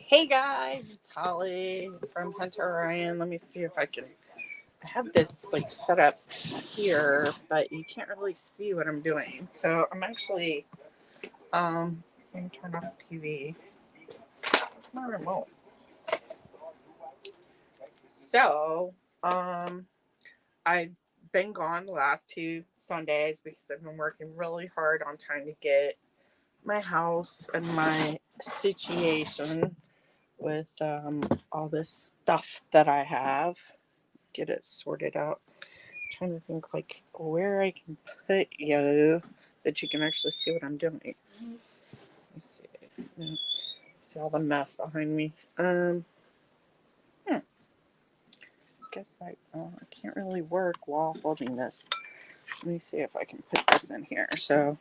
Hey guys, it's Holly from Hunter Ryan. Let me see if I can. I have this like set up here, but you can't really see what I'm doing. So I'm actually let me turn off the TV. My remote. So I've been gone the last two Sundays because I've been working really hard on trying to get my house and my situation with all this stuff that I have. Get it sorted out. I'm trying to think like where I can put you that you can actually see what I'm doing. Let's see. See all the mess behind me. I guess I can't really work while holding this. Let me see if I can put this in here. So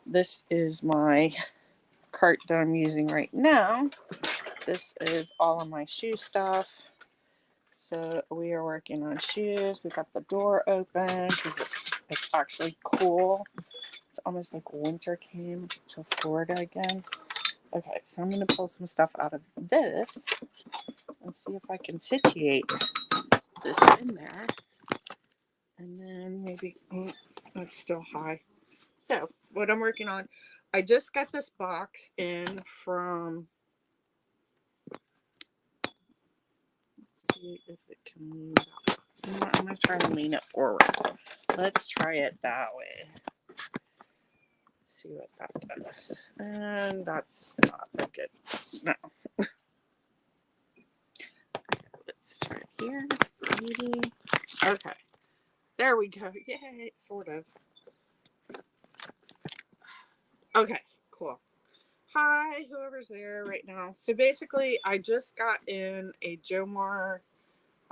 this is my cart that I'm using right now. This is all of my shoe stuff. So we are working on shoes. We got the door open because it's actually cool. It's almost like winter came to Florida again. Okay, so I'm going to pull some stuff out of this and see if I can situate this in there. And then maybe, that's still high. So what I'm working on, I just got this box in from, let's see if it can lean out. I'm going to try to lean it forward. Let's try it that way. Let's see what that does. And that's not a good, no. Let's try it here. Maybe. Okay. There we go. Yay, sort of. Okay, cool. Hi, whoever's there right now. So basically, I just got in a Jomar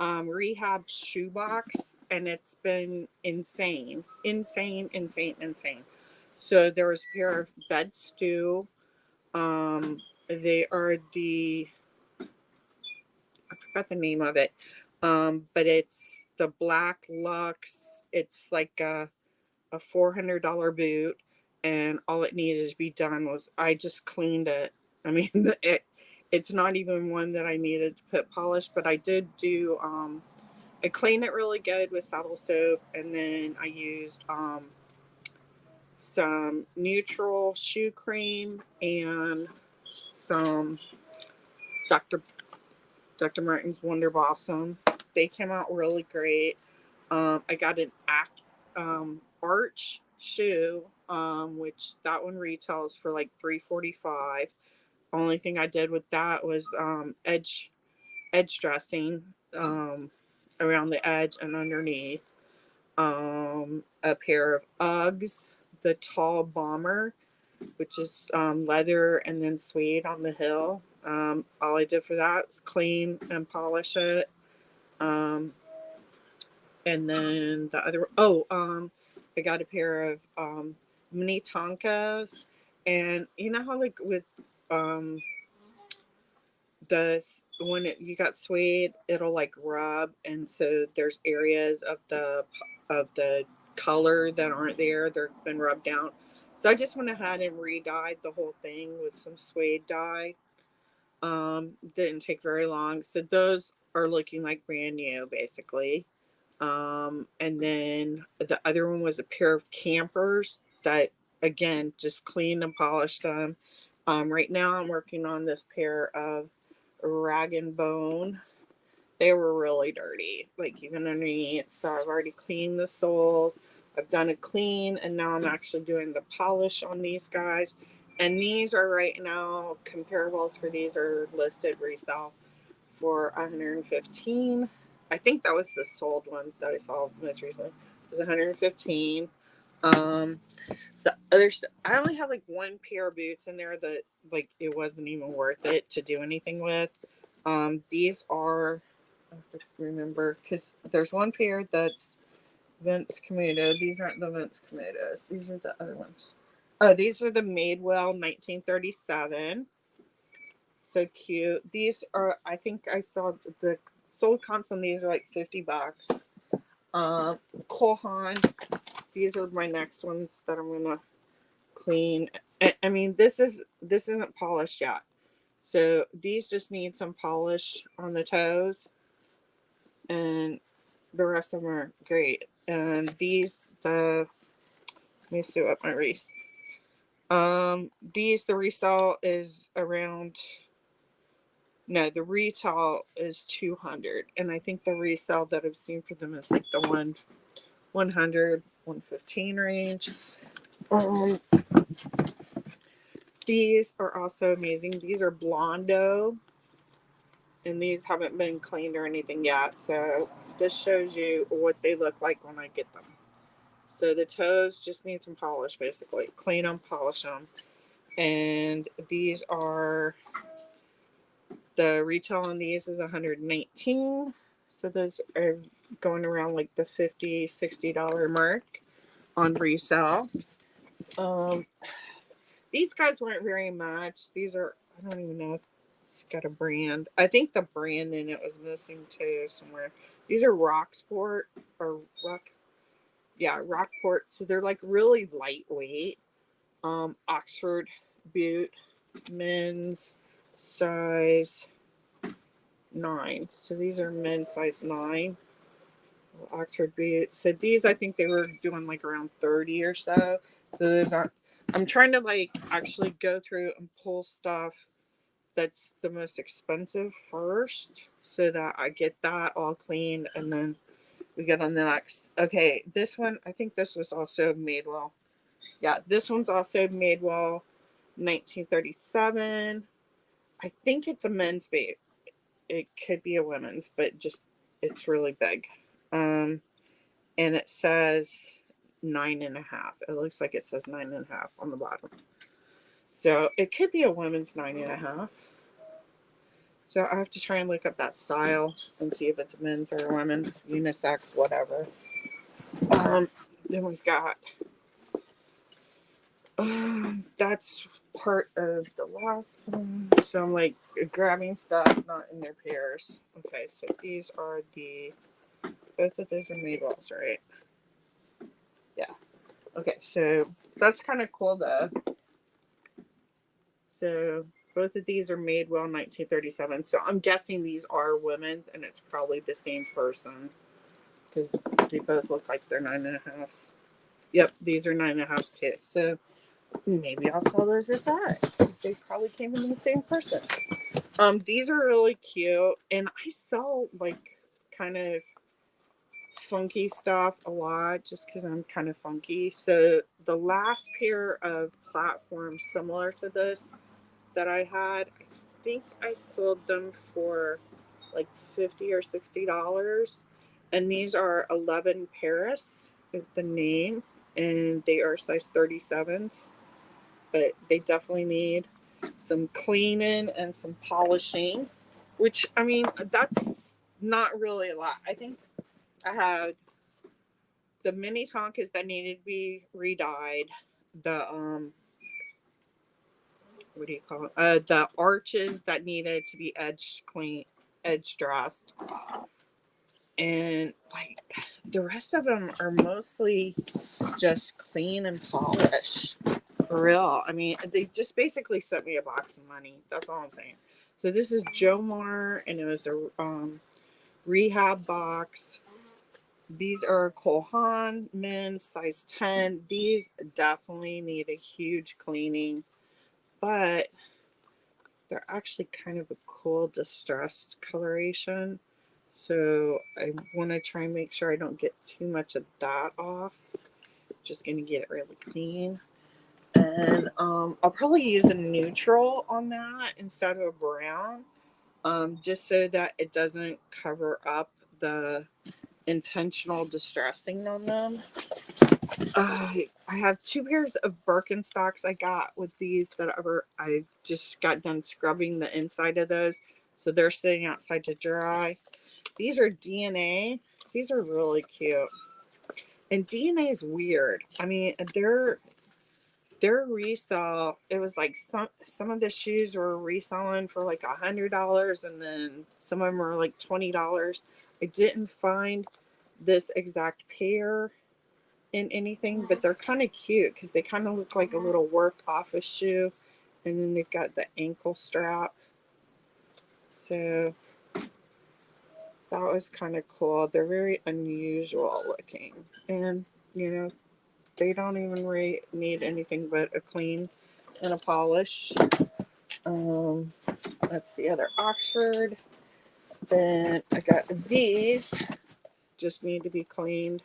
rehab shoebox, and it's been insane. Insane. So there was a pair of bed stew. They are I forgot the name of it. But it's the Black Lux. It's like a $400 boot, and all it needed to be done was I just cleaned it. I mean, it's not even one that I needed to put polish, but I did do. I cleaned it really good with saddle soap, and then I used some neutral shoe cream and some Dr. Dr. Martin's Wonder Blossom. They came out really great. I got an arch shoe, which that one retails for like $3.45. Only thing I did with that was edge dressing around the edge and underneath. A pair of Uggs, the tall bomber, which is leather and then suede on the heel. All I did for that is clean and polish it. Um, and then the other, I got a pair of mini Tonkas. And you know how, like, with um, the when you got suede, it'll like rub, and so there's areas of the color that aren't there. They've been rubbed down. So I just went ahead and re-dyed the whole thing with some suede dye. Didn't take very long. So those are looking like brand new, basically. And then the other one was a pair of campers that, again, just cleaned and polished them. Right now I'm working on this pair of rag and bone. They were really dirty, like even underneath. So I've already cleaned the soles. I've done a clean, and now I'm actually doing the polish on these guys. And these are right now, comparables for these are listed resale for 115. I think that was the sold one that I saw most recently. It was 115. Um, the other I only had like one pair of boots in there that like it wasn't even worth it to do anything with. These are, I have to remember because there's one pair that's Vince Camuto. These aren't the Vince Camutos. These are the other ones. Oh, these are the Madewell 1937. So cute. These are, I think I saw the sold comps on these are like $50. Kohan. These are my next ones that I'm gonna clean. I mean, this isn't polished yet. So these just need some polish on the toes, and the rest of them are great. And these, let me see what my these, the resale is around, no, the retail is 200, and I think the resale that I've seen for them is like the 100, 115 range. Um, these are also amazing. These are Blondo, and these haven't been cleaned or anything yet. So this shows you what they look like when I get them. So the toes just need some polish, basically. Clean them, polish them. And these are, the retail on these is 119. So those are going around like the $50, $60 mark on resale. Um, these guys weren't very much. These are, I don't even know if it's got a brand. I think the brand in it was missing too somewhere. These are Rocksport or Rockport. So they're like really lightweight. Oxford boot, men's size 9. So these are men's size 9. Oxford boots. So these, I think they were doing like around 30 or so. So those aren't. I'm trying to like actually go through and pull stuff that's the most expensive first, so that I get that all cleaned, and then we get on the next. Okay, this one, I think this was also Madewell. Yeah, this one's also Madewell, 1937. I think it's a men's boot. It could be a women's, but just it's really big. And it says 9.5. It looks like it says 9.5 on the bottom. So it could be a women's 9.5. So I have to try and look up that style and see if it's men's or women's, unisex, whatever. Then we've got, that's part of the last one. So I'm like grabbing stuff not in their pairs. Okay, so these are both of those are Madewells, right? Yeah. Okay, so that's kind of cool though. So both of these are Madewell 1937. So I'm guessing these are women's, and it's probably the same person because they both look like they're 9.5s. Yep, these are 9.5s too. So maybe I'll sell those as that because they probably came from the same person. These are really cute, and I sell like kind of funky stuff a lot just because I'm kind of funky. So the last pair of platforms similar to this that I had, I think I sold them for like $50 or $60. And these are 11 Paris is the name, and they are size 37s. But they definitely need some cleaning and some polishing, which I mean that's not really a lot. I think I had the mini Tonkas that needed to be re-dyed, the what do you call it? The arches that needed to be edge dressed, and like the rest of them are mostly just clean and polish. For real, I mean, they just basically sent me a box of money. That's all I'm saying. So this is Jomar, and it was a rehab box. These are Kohan men, size 10. These definitely need a huge cleaning, but they're actually kind of a cool distressed coloration. So I want to try and make sure I don't get too much of that off. Just going to get it really clean. And I'll probably use a neutral on that instead of a brown, just so that it doesn't cover up the intentional distressing on them. I have 2 pairs of Birkenstocks I got with these that I just got done scrubbing the inside of those, so they're sitting outside to dry. These are DNA. These are really cute, and DNA is weird. I mean, their resale, it was like some of the shoes were reselling for like $100, and then some of them were like $20. I didn't find this exact pair in anything, but they're kind of cute because they kind of look like a little work office shoe, and then they've got the ankle strap. So that was kind of cool. They're very unusual looking. And, you know, they don't even really need anything but a clean and a polish. Um, let's see, other Oxford. Then I got these. Just need to be cleaned.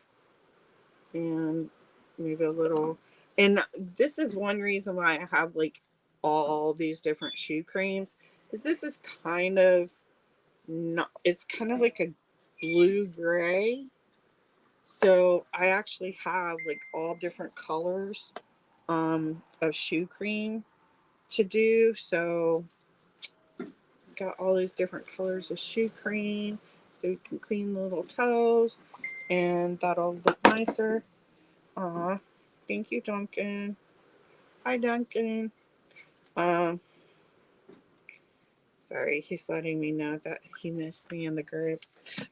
And maybe a little. And this is one reason why I have like all these different shoe creams. Is this is kind of not, it's kind of like a blue gray. So I actually have like all different colors of shoe cream to do. So got all these different colors of shoe cream so you can clean the little toes and that'll look nicer. Aw, thank you, Duncan. Hi, Duncan. Um, sorry, he's letting me know that he missed me in the group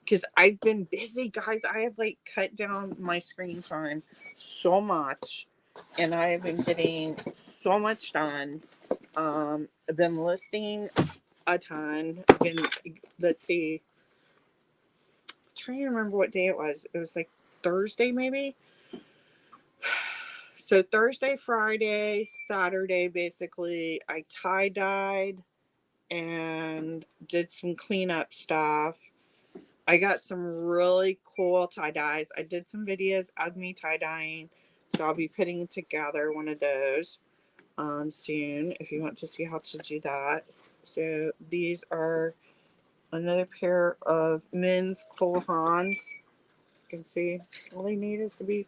because I've been busy, guys. I have like cut down my screen time so much, and I have been getting so much done. I've been listing a ton. I've been, let's see, I'm trying to remember what day it was. It was like Thursday, maybe. So Thursday, Friday, Saturday, basically, I tie-dyed and did some cleanup stuff. I got some really cool tie-dyes. I did some videos of me tie-dyeing. So I'll be putting together one of those soon if you want to see how to do that. So these are another pair of men's Cole Haans. You can see all they need is to be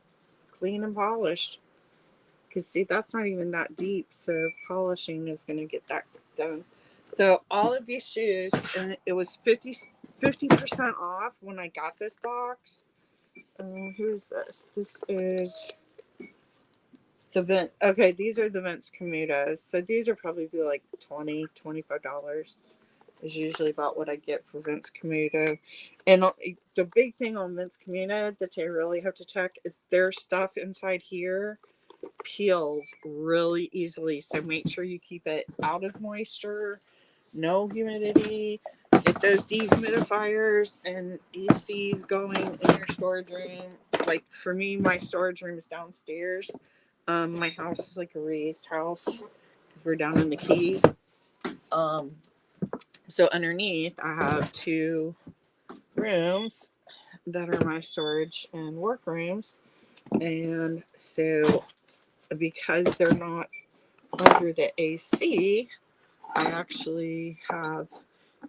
clean and polished. Because see, that's not even that deep, so polishing is going to get that done. So all of these shoes, and it was 50% off when I got this box. Who is this? This is the Vince. Okay, these are the Vince Camutos. So these are probably like $25 is usually about what I get for Vince Camuto. And the big thing on Vince Camuto that you really have to check is their stuff inside here peels really easily. So make sure you keep it out of moisture, no humidity. Get those dehumidifiers and ECs going in your storage room. Like for me, my storage room is downstairs. My house is like a raised house because we're down in the Keys. So underneath, I have two rooms that are my storage and work rooms. And so because they're not under the AC, I actually have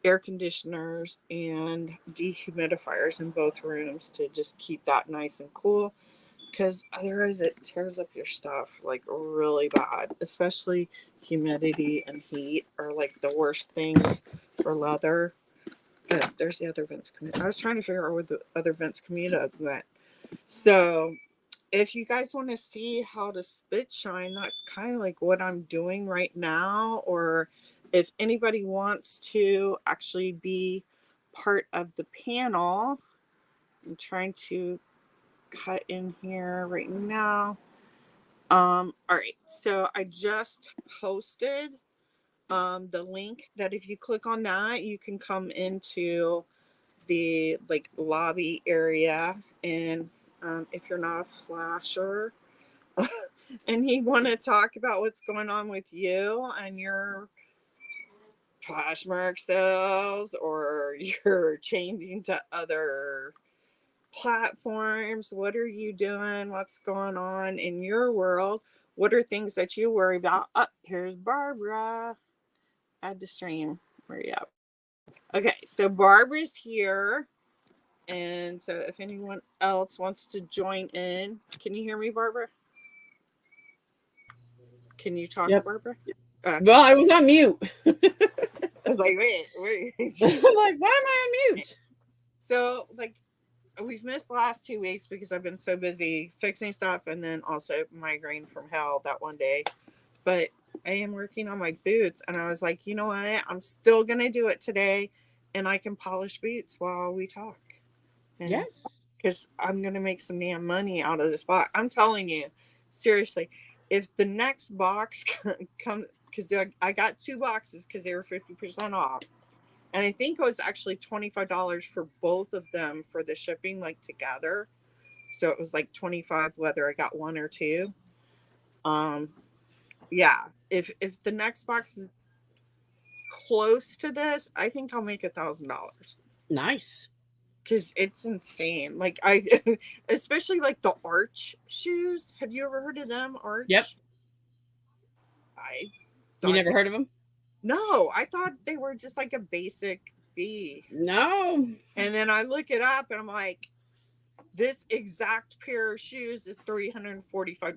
air conditioners and dehumidifiers in both rooms to just keep that nice and cool. Because otherwise, it tears up your stuff like really bad, especially humidity and heat are like the worst things for leather. Good, there's the other Vince Camuto. I was trying to figure out where the other Vince Camuto went. So if you guys want to see how to spit shine, that's kind of like what I'm doing right now. Or if anybody wants to actually be part of the panel, I'm trying to cut in here right now. All right, so I just posted the link that if you click on that, you can come into the like lobby area. And if you're not a flasher and you want to talk about what's going on with you and your Poshmark sales, or you're changing to other platforms, what are you doing? What's going on in your world? What are things that you worry about? Oh, here's Barbara. Add to stream. Where are you at? Okay, so Barbara's here. And so if anyone else wants to join in, can you hear me, Barbara? Can you talk, Yep. Barbara? Well, I was on mute. I was like, wait. I'm like, why am I on mute? So, like, we've missed the last 2 weeks because I've been so busy fixing stuff and then also migraine from hell that one day. But I am working on my boots, and I was like, you know what? I'm still going to do it today, and I can polish boots while we talk. And Yes. because I'm going to make some damn money out of this box. I'm telling you, seriously, if the next box comes, because I got 2 boxes because they were 50% off. and I think it was actually $25 for both of them for the shipping, like together. So it was like 25 whether I got one or two. Um, yeah. If the next box is close to this, I think I'll make $1,000 Nice. because it's insane. Like I, especially like the Arch shoes. Have you ever heard of them? Yep. Arch. I You thought never heard of them? no, I thought they were just like a basic B. No. And then I look it up and I'm like, this exact pair of shoes is $345.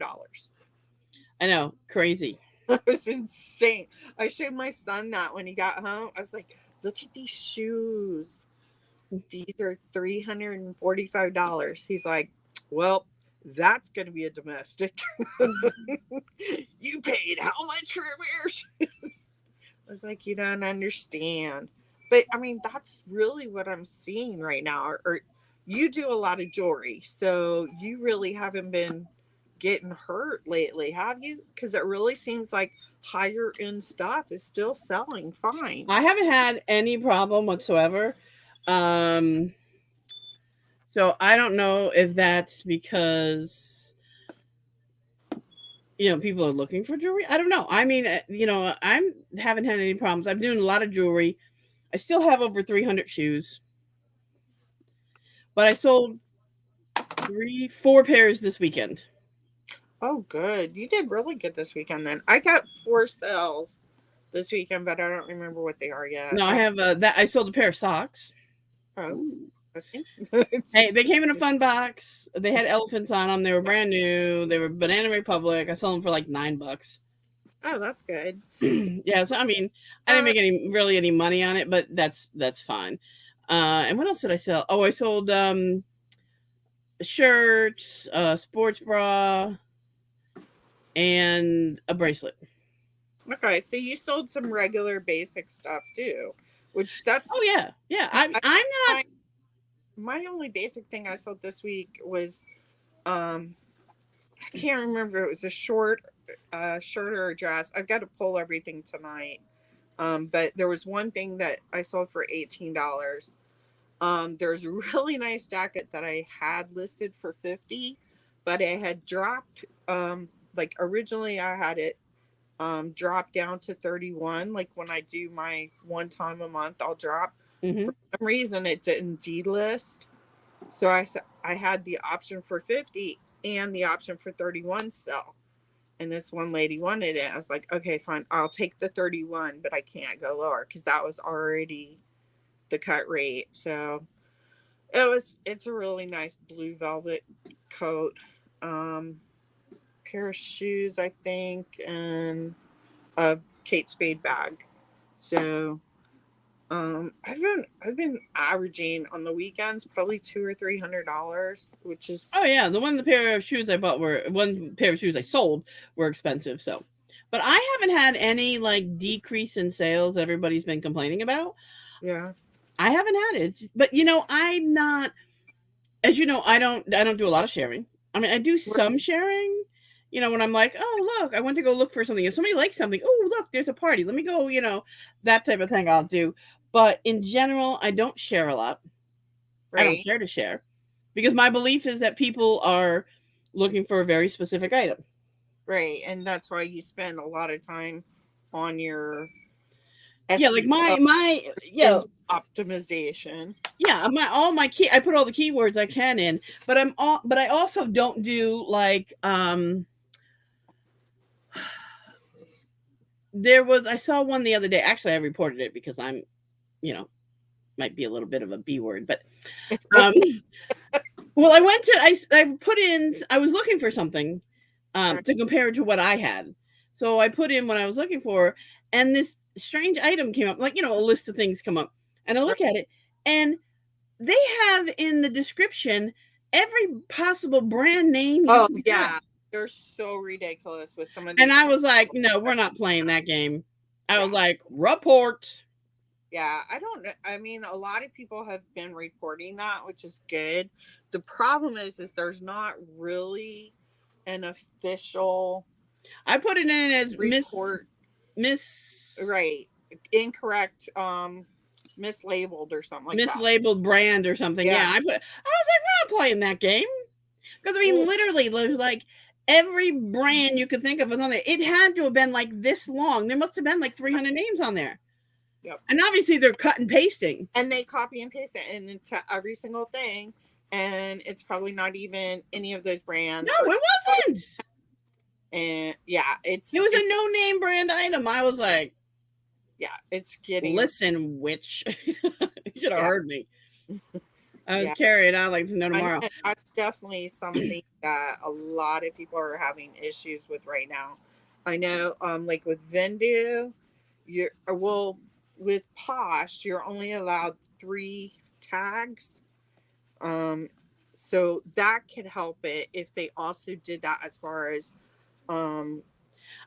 I know. Crazy. That was insane. I showed my son that when he got home. I was like, look at these shoes. These are $345. He's like, well, that's going to be a domestic. You paid how much for a pair of shoes? I was like, you don't understand. But I mean, that's really what I'm seeing right now. Or you do a lot of jewelry, so you really haven't been getting hurt lately, have you? Because it really seems like higher end stuff is still selling fine. I haven't had any problem whatsoever. Um, so I don't know if that's because people are looking for jewelry. I don't know. I mean, I'm haven't had any problems. I'm doing a lot of jewelry. I still have over 300 shoes, but I sold 4 pairs this weekend. Oh, good. You did really good this weekend then. I got 4 sales this weekend, but I don't remember what they are yet. No, I have that. I sold a pair of socks. Oh, Ooh. that's me. Hey, they came in a fun box. They had elephants on them. They were brand new. They were Banana Republic. I sold them for like $9. Oh, that's good. Yeah, so I mean, I didn't make any money on it, but that's fine. And what else did I sell? Oh, I sold shirts, sports bra, and a bracelet. Okay, so you sold some regular basic stuff too, which that's Oh yeah. I'm not. my only basic thing I sold this week was I can't remember, it was a shirt or a dress. I've got to pull everything tonight. But there was one thing that I sold for $18. There's a really nice jacket that I had listed for 50, but it had dropped. Like originally I had it drop down to 31. Like when I do my one time a month, I'll drop. Mm-hmm. For some reason, it didn't delist. So I had the option for 50 and the option for 31 still. And this one lady wanted it. I was like, okay, fine. I'll take the 31, but I can't go lower because that was already the cut rate. So it's a really nice blue velvet coat. Pair of shoes, I think, and a Kate Spade bag. So I've been averaging on the weekends probably $200 or $300, which is Oh yeah, the pair of shoes I bought one pair of shoes I sold were expensive. So, but I haven't had any like decrease in sales that everybody's been complaining about. yeah. I haven't had it, but I'm not. As you know, I don't do a lot of sharing. I mean, I do some sharing. When I'm like, oh look, I went to go look for something. If somebody likes something, oh look, there's a party. Let me go. That type of thing I'll do. But in general, I don't share a lot. I don't Right, care to share because my belief is that people are looking for a very specific item. right, and that's why you spend a lot of time on your Yeah, like SEO my engine optimization. all my key I put all the keywords I can in, but I also don't do like I saw one the other day. Actually, I reported it because I'm, you know, might be a little bit of a B word, but um well, I was looking for something Right. to compare it to what I had. So I put in what I was looking for, and this strange item came up, like, a list of things come up. And I look at it, and they have in the description every possible brand name you Oh can get. yeah, they're so ridiculous with some of And these. I was like, no, we're not playing that game. I was Yeah, like, report. yeah. I don't know. I mean, a lot of people have been reporting that, which is good. The problem is there's not really an official I put it in as report. Miss Right, incorrect. mislabeled or something like that. mislabeled brand or something. Yeah, Yeah. I was like, we're not playing that game. Because I mean, Well, literally, there's like every brand you could think of was on there. It had to have been like this long. There must have been like 300 names on there. yep. And obviously they're cut and pasting. And they copy and paste it into every single thing, and it's probably not even any of those No, brands. Or it wasn't. and yeah, It was a no-name brand item. I was like, yeah, it's getting listen, witch. You should have yeah, heard me. I was yeah. carrying on like no I tomorrow. know that's definitely something that a lot of people are having issues with right now. I know, like with Vendu, you're well with Posh, you're only allowed 3 tags. Um, so that could help it if they also did that as far as um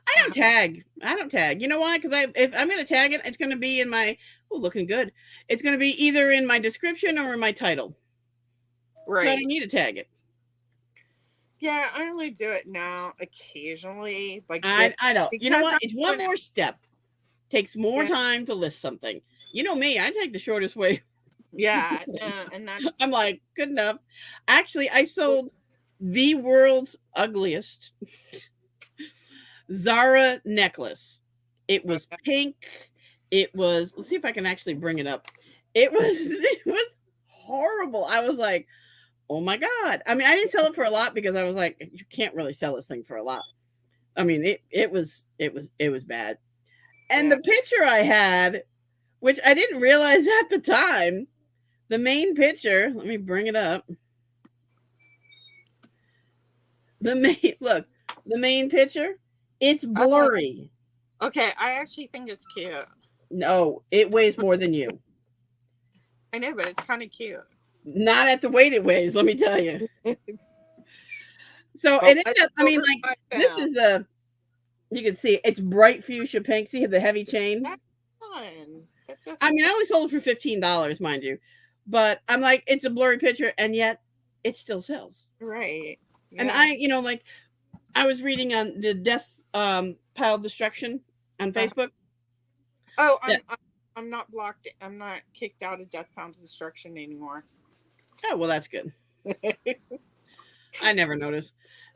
I don't tag. I don't tag. You know why? Because if I'm gonna tag it, it's gonna be in my looking good. It's gonna be either in my description or in my title. So I don't right. need to tag it. Yeah, I only do it now occasionally, like with I don't. You know because what? I'm It's one doing more step. Takes more yeah, time to list something. You know me. I take the shortest way. yeah, no, and that's I'm like, good enough. Actually, I sold the world's ugliest Zara necklace. It was pink. It was, let's see if I can actually bring it up. It was horrible. I was like, oh my God. I mean, I didn't sell it for a lot because I was like, you can't really sell this thing for a lot. I mean, it was bad. And yeah. the picture I had, which I didn't realize at the time, the main picture, let me bring it up. The main look, the main picture, it's Oh, blurry. okay. I actually think it's cute. No, it weighs more than you. I know, but it's kind of cute. Not at the weight it weighs, let me tell you. So it Oh, ended let's up, I go mean, over like, my this phone. is the, you can see it's bright fuchsia pink. See the heavy chain? That's fun. That's a I mean, I only sold it for $15, mind you. But I'm like, it's a blurry picture, and yet it still sells. right. And Yeah. I was reading on the death pile destruction on Uh, Facebook. oh, Yeah. I'm not blocked. I'm not kicked out of Death Pound Destruction anymore. Oh, well, that's good. I never noticed.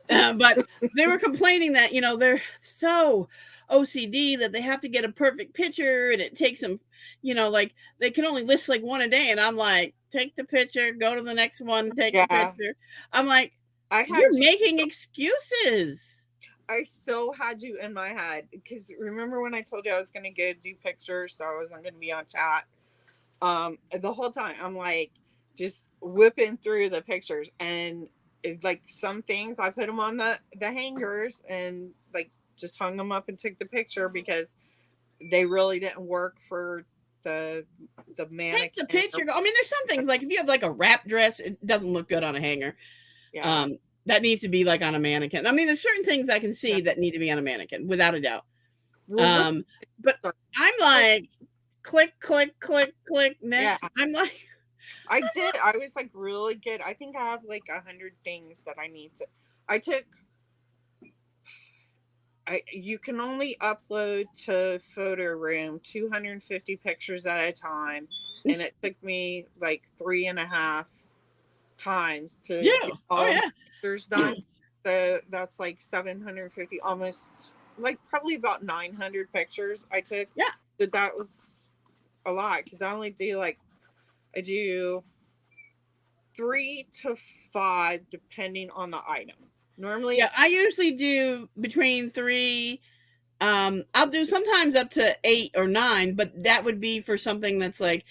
But they were complaining that, they're so OCD that they have to get a perfect picture and it takes them, like they can only list like one a day. And I'm like, take the picture, go to the next one, take the Yeah, picture. I'm like, I had you're you. making excuses. I so had you in my head because remember when I told you I was going to go do pictures, so I wasn't going to be on chat. The whole time I'm like just whipping through the pictures, and like some things I put them on the hangers and like just hung them up and took the picture because they really didn't work for the the Take the mannequin. picture. I mean, there's some things like if you have like a wrap dress, it doesn't look good on a hanger. Yeah, Um, that needs to be like on a mannequin. I mean, there's certain things I can yeah. see that need to be on a mannequin without a doubt. Well, look. Um, but I'm like, click, click, click, click, Yeah, next. I'm like, I did. I was like really good. I think I have like 100 things that I need to. I took. You can only upload to Photo Room 250 pictures at a time, and it took me like 3.5 times to yeah, get oh all of my yeah, pictures done. So that's like 750, almost like probably about 900 pictures I took. yeah, But that was a lot because I only do like I do 3 to 5 depending on the item. Normally yeah. it's I usually do between three. I'll do sometimes up to 8 or 9, but that would be for something that's like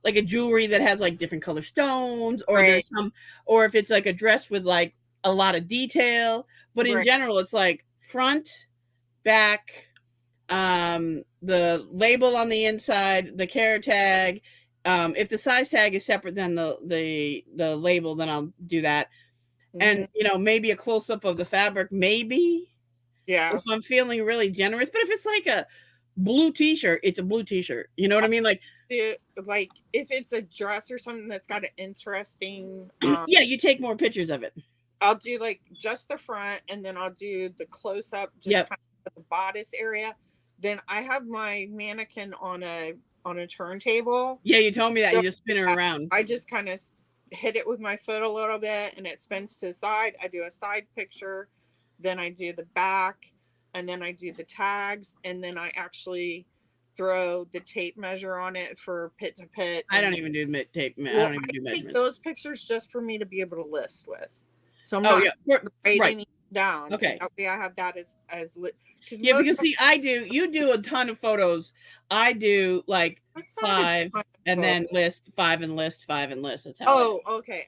a jewelry that has like different color stones, or right, there's some, or if it's like a dress with like a lot of detail. But in right, general, it's like front, back, the label on the inside, the care tag. If the size tag is separate than the label, then I'll do that. hmm And maybe a close up of the fabric, maybe yeah. if I'm feeling really generous. But if it's like a blue T-shirt, it's a blue T-shirt. You know what I mean? Like, Like if it's a dress or something that's got an interesting yeah, you take more pictures of it. I'll do like just the front and then I'll do the close up just Yep. kind of at the bodice area. Then I have my mannequin on a on a turntable. Yeah, you told me that. So You just spin her around. I just kind of hit it with my foot a little bit and it spins to the side. I do a side picture, then I do the back, and then I do the tags, and then I actually throw the tape measure on it for pit to pit. I And don't even do tape. I well, don't even I do take measurements. those pictures just for me to be able to list with. So I'm Oh not yeah, right. writing down. And Okay. that way I have that as because Yeah, most because see, you do a ton of photos. I do like that's not a 5 ton and of then list 5 and list 5 and list. That's how I do. oh, okay.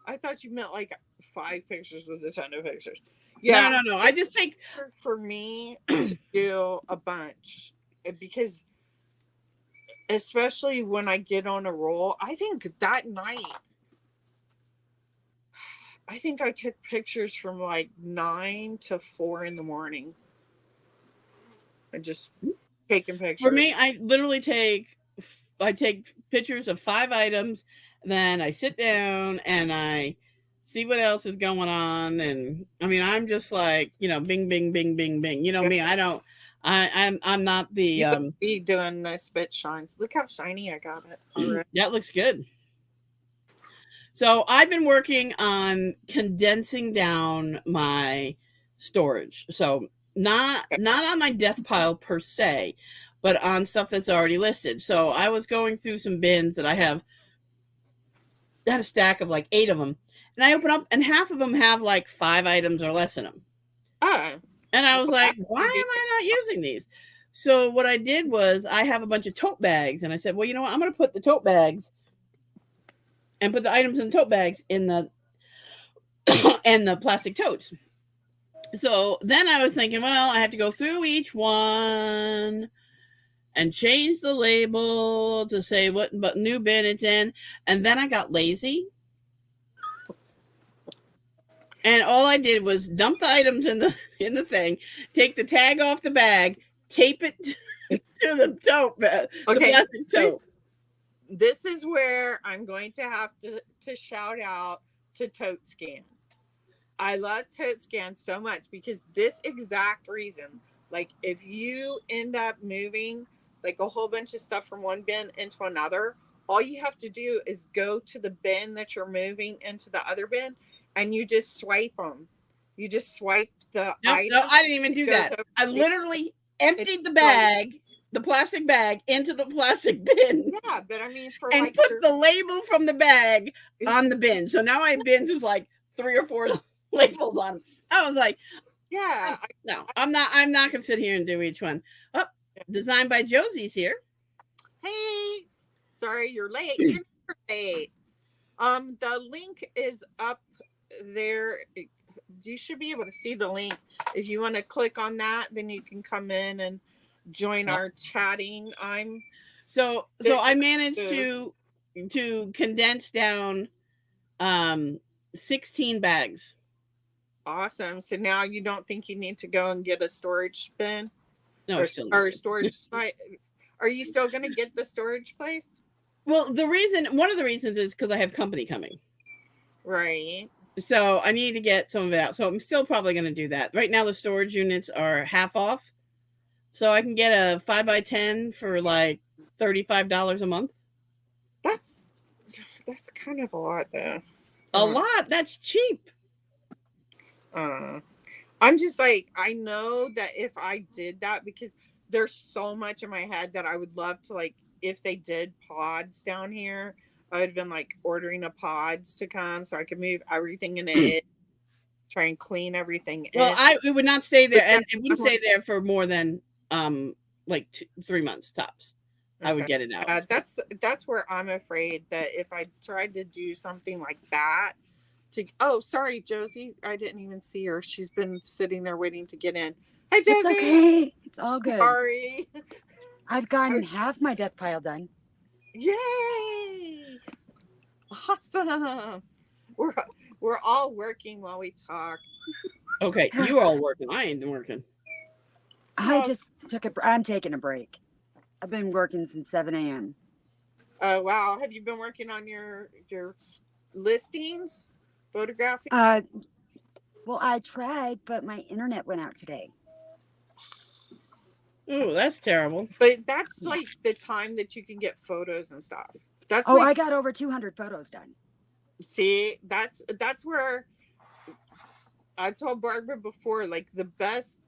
I thought you meant like 5 pictures was a ton of pictures. No, Yeah, no, no. I just take for me to do a bunch because especially when I get on a roll, I think that night I think I took pictures from like 9 to 4 in the morning. I just taking for pictures. me, I take pictures of 5 items, then I sit down and I see what else is going on. And I mean, I'm just like, bing, bing, bing, bing, bing. You know Yeah. me, I'm not the You would be doing nice bit shines. Look how shiny I got it already. that looks good. So I've been working on condensing down my storage. So not on my death pile per se, but on stuff that's already listed. So I was going through some bins that I had a stack of like 8 of them, and I open up and half of them have like 5 items or less in them. Ah, And I was well, like, that's why am easy. I not using these? So what I did was I have a bunch of tote bags, and I said, well, you know what? I'm going to put the tote bags and put the items in the tote bags in the and the plastic totes. So then I was thinking, well, I have to go through each one and change the label to say what new bin it's in. And then I got lazy. And all I did was dump the items in the thing, take the tag off the bag, tape it to the tote, the Okay, plastic tote. this is where I'm going to have to shout out to Tote Scan. I love Tote Scan so much because this exact reason, like if you end up moving like a whole bunch of stuff from one bin into another, all you have to do is go to the bin that you're moving into the other bin and you just swipe them. You just swipe the No, item. I didn't even do that. I literally emptied the bag, the plastic bag, into the plastic bin. Yeah, but I mean, for and like put the label from the bag on the bin. So now I have bins with like 3 or 4 labels on them. I was like, yeah, no, I'm not gonna sit here and do each one. Oh, designed by Josie's here. hey, sorry you're late. You're never late. The link is up there. You should be able to see the link. If you want to click on that, then you can come in and join our chatting. So I managed to condense down 16 bags. Awesome. So now you don't think you need to go and get a storage bin? No, or storage site? Are you still going to get the storage place? Well, one of the reasons is because I have company coming. Right. So I need to get some of it out. So I'm still probably going to do that. Right now, the storage units are half off. So I can get a 5x10 for like $35 a month. That's kind of a lot, though. A lot. That's cheap. I'm just like, I know that if I did that, because there's so much in my head that I would love to, like, if they did pods down here, I would have been like ordering a pods to come so I could move everything in it, try and clean everything Well, in. it would not stay there, and it wouldn't stay there for more than like 3 months tops. I would get it out. That's where I'm afraid that if I tried to do something like that, oh, sorry, Josie, I didn't even see her. She's been sitting there waiting to get in. Hi, Josie. It's okay. It's all good. Sorry. I've gotten half my death pile done. Yay! Awesome. We're all working while we talk. Okay, you're all working. I ain't working. I just I'm taking a break. I've been working since 7 a.m. Oh, wow. Have you been working on your listings? Photographing? Well, I tried, but my internet went out today. Ooh, that's terrible. But that's like the time that you can get photos and stuff. That's Oh, like, I got over 200 photos done. see, that's where I told Barbara before, like the best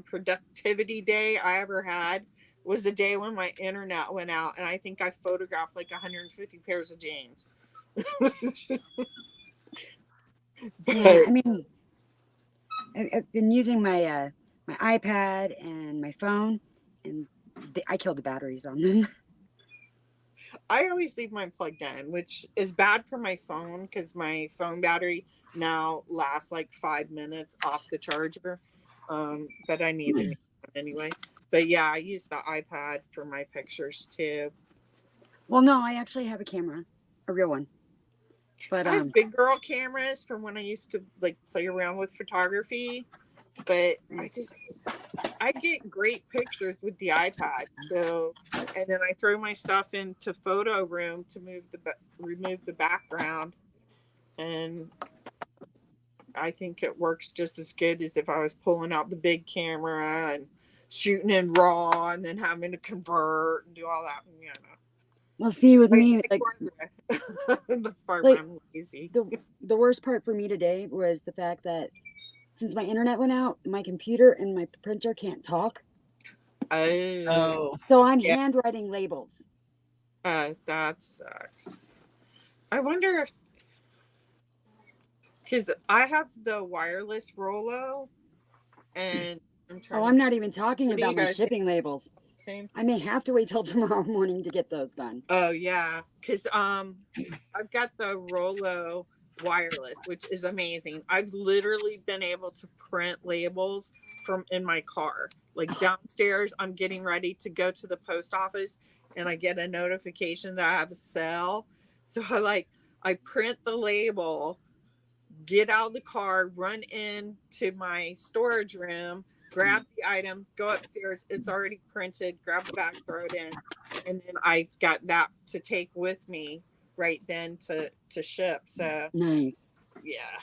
productivity day I ever had was the day when my internet went out, and I think I photographed like 150 pairs of jeans. Yeah, But I mean, I've been using my my iPad and my phone, and I killed the batteries on them. I always leave mine plugged in, which is bad for my phone because my phone battery now lasts like 5 minutes off the charger. But I need the new one anyway. But yeah, I use the iPad for my pictures too. Well, no, I actually have a camera, a real one. But I have big girl cameras from when I used to like play around with photography, but I get great pictures with the iPad. So, and then I throw my stuff into photo room to remove the background, and I think it works just as good as if I was pulling out the big camera and shooting in RAW and then having to convert and do all that. You know, well, see, with me, like the part where like I'm lazy. the worst part for me today was the fact that since my internet went out, my computer and my printer can't talk. Oh, Oh, So I'm yeah, handwriting labels. that sucks. I wonder if, because I have the wireless Rolo, and I'm trying Oh, to. I'm not even talking What do you about my guys think? shipping labels. Same. I may have to wait till tomorrow morning to get those done. Oh yeah, because I've got the Rolo wireless, which is amazing. I've literally been able to print labels from in my car. Like downstairs, I'm getting ready to go to the post office, and I get a notification that I have a sale. So I print the label, get out of the car, run into my storage room, grab the item, go upstairs. It's already printed, grab the bag, throw it in. And then I got that to take with me right then to ship. So Nice. yeah,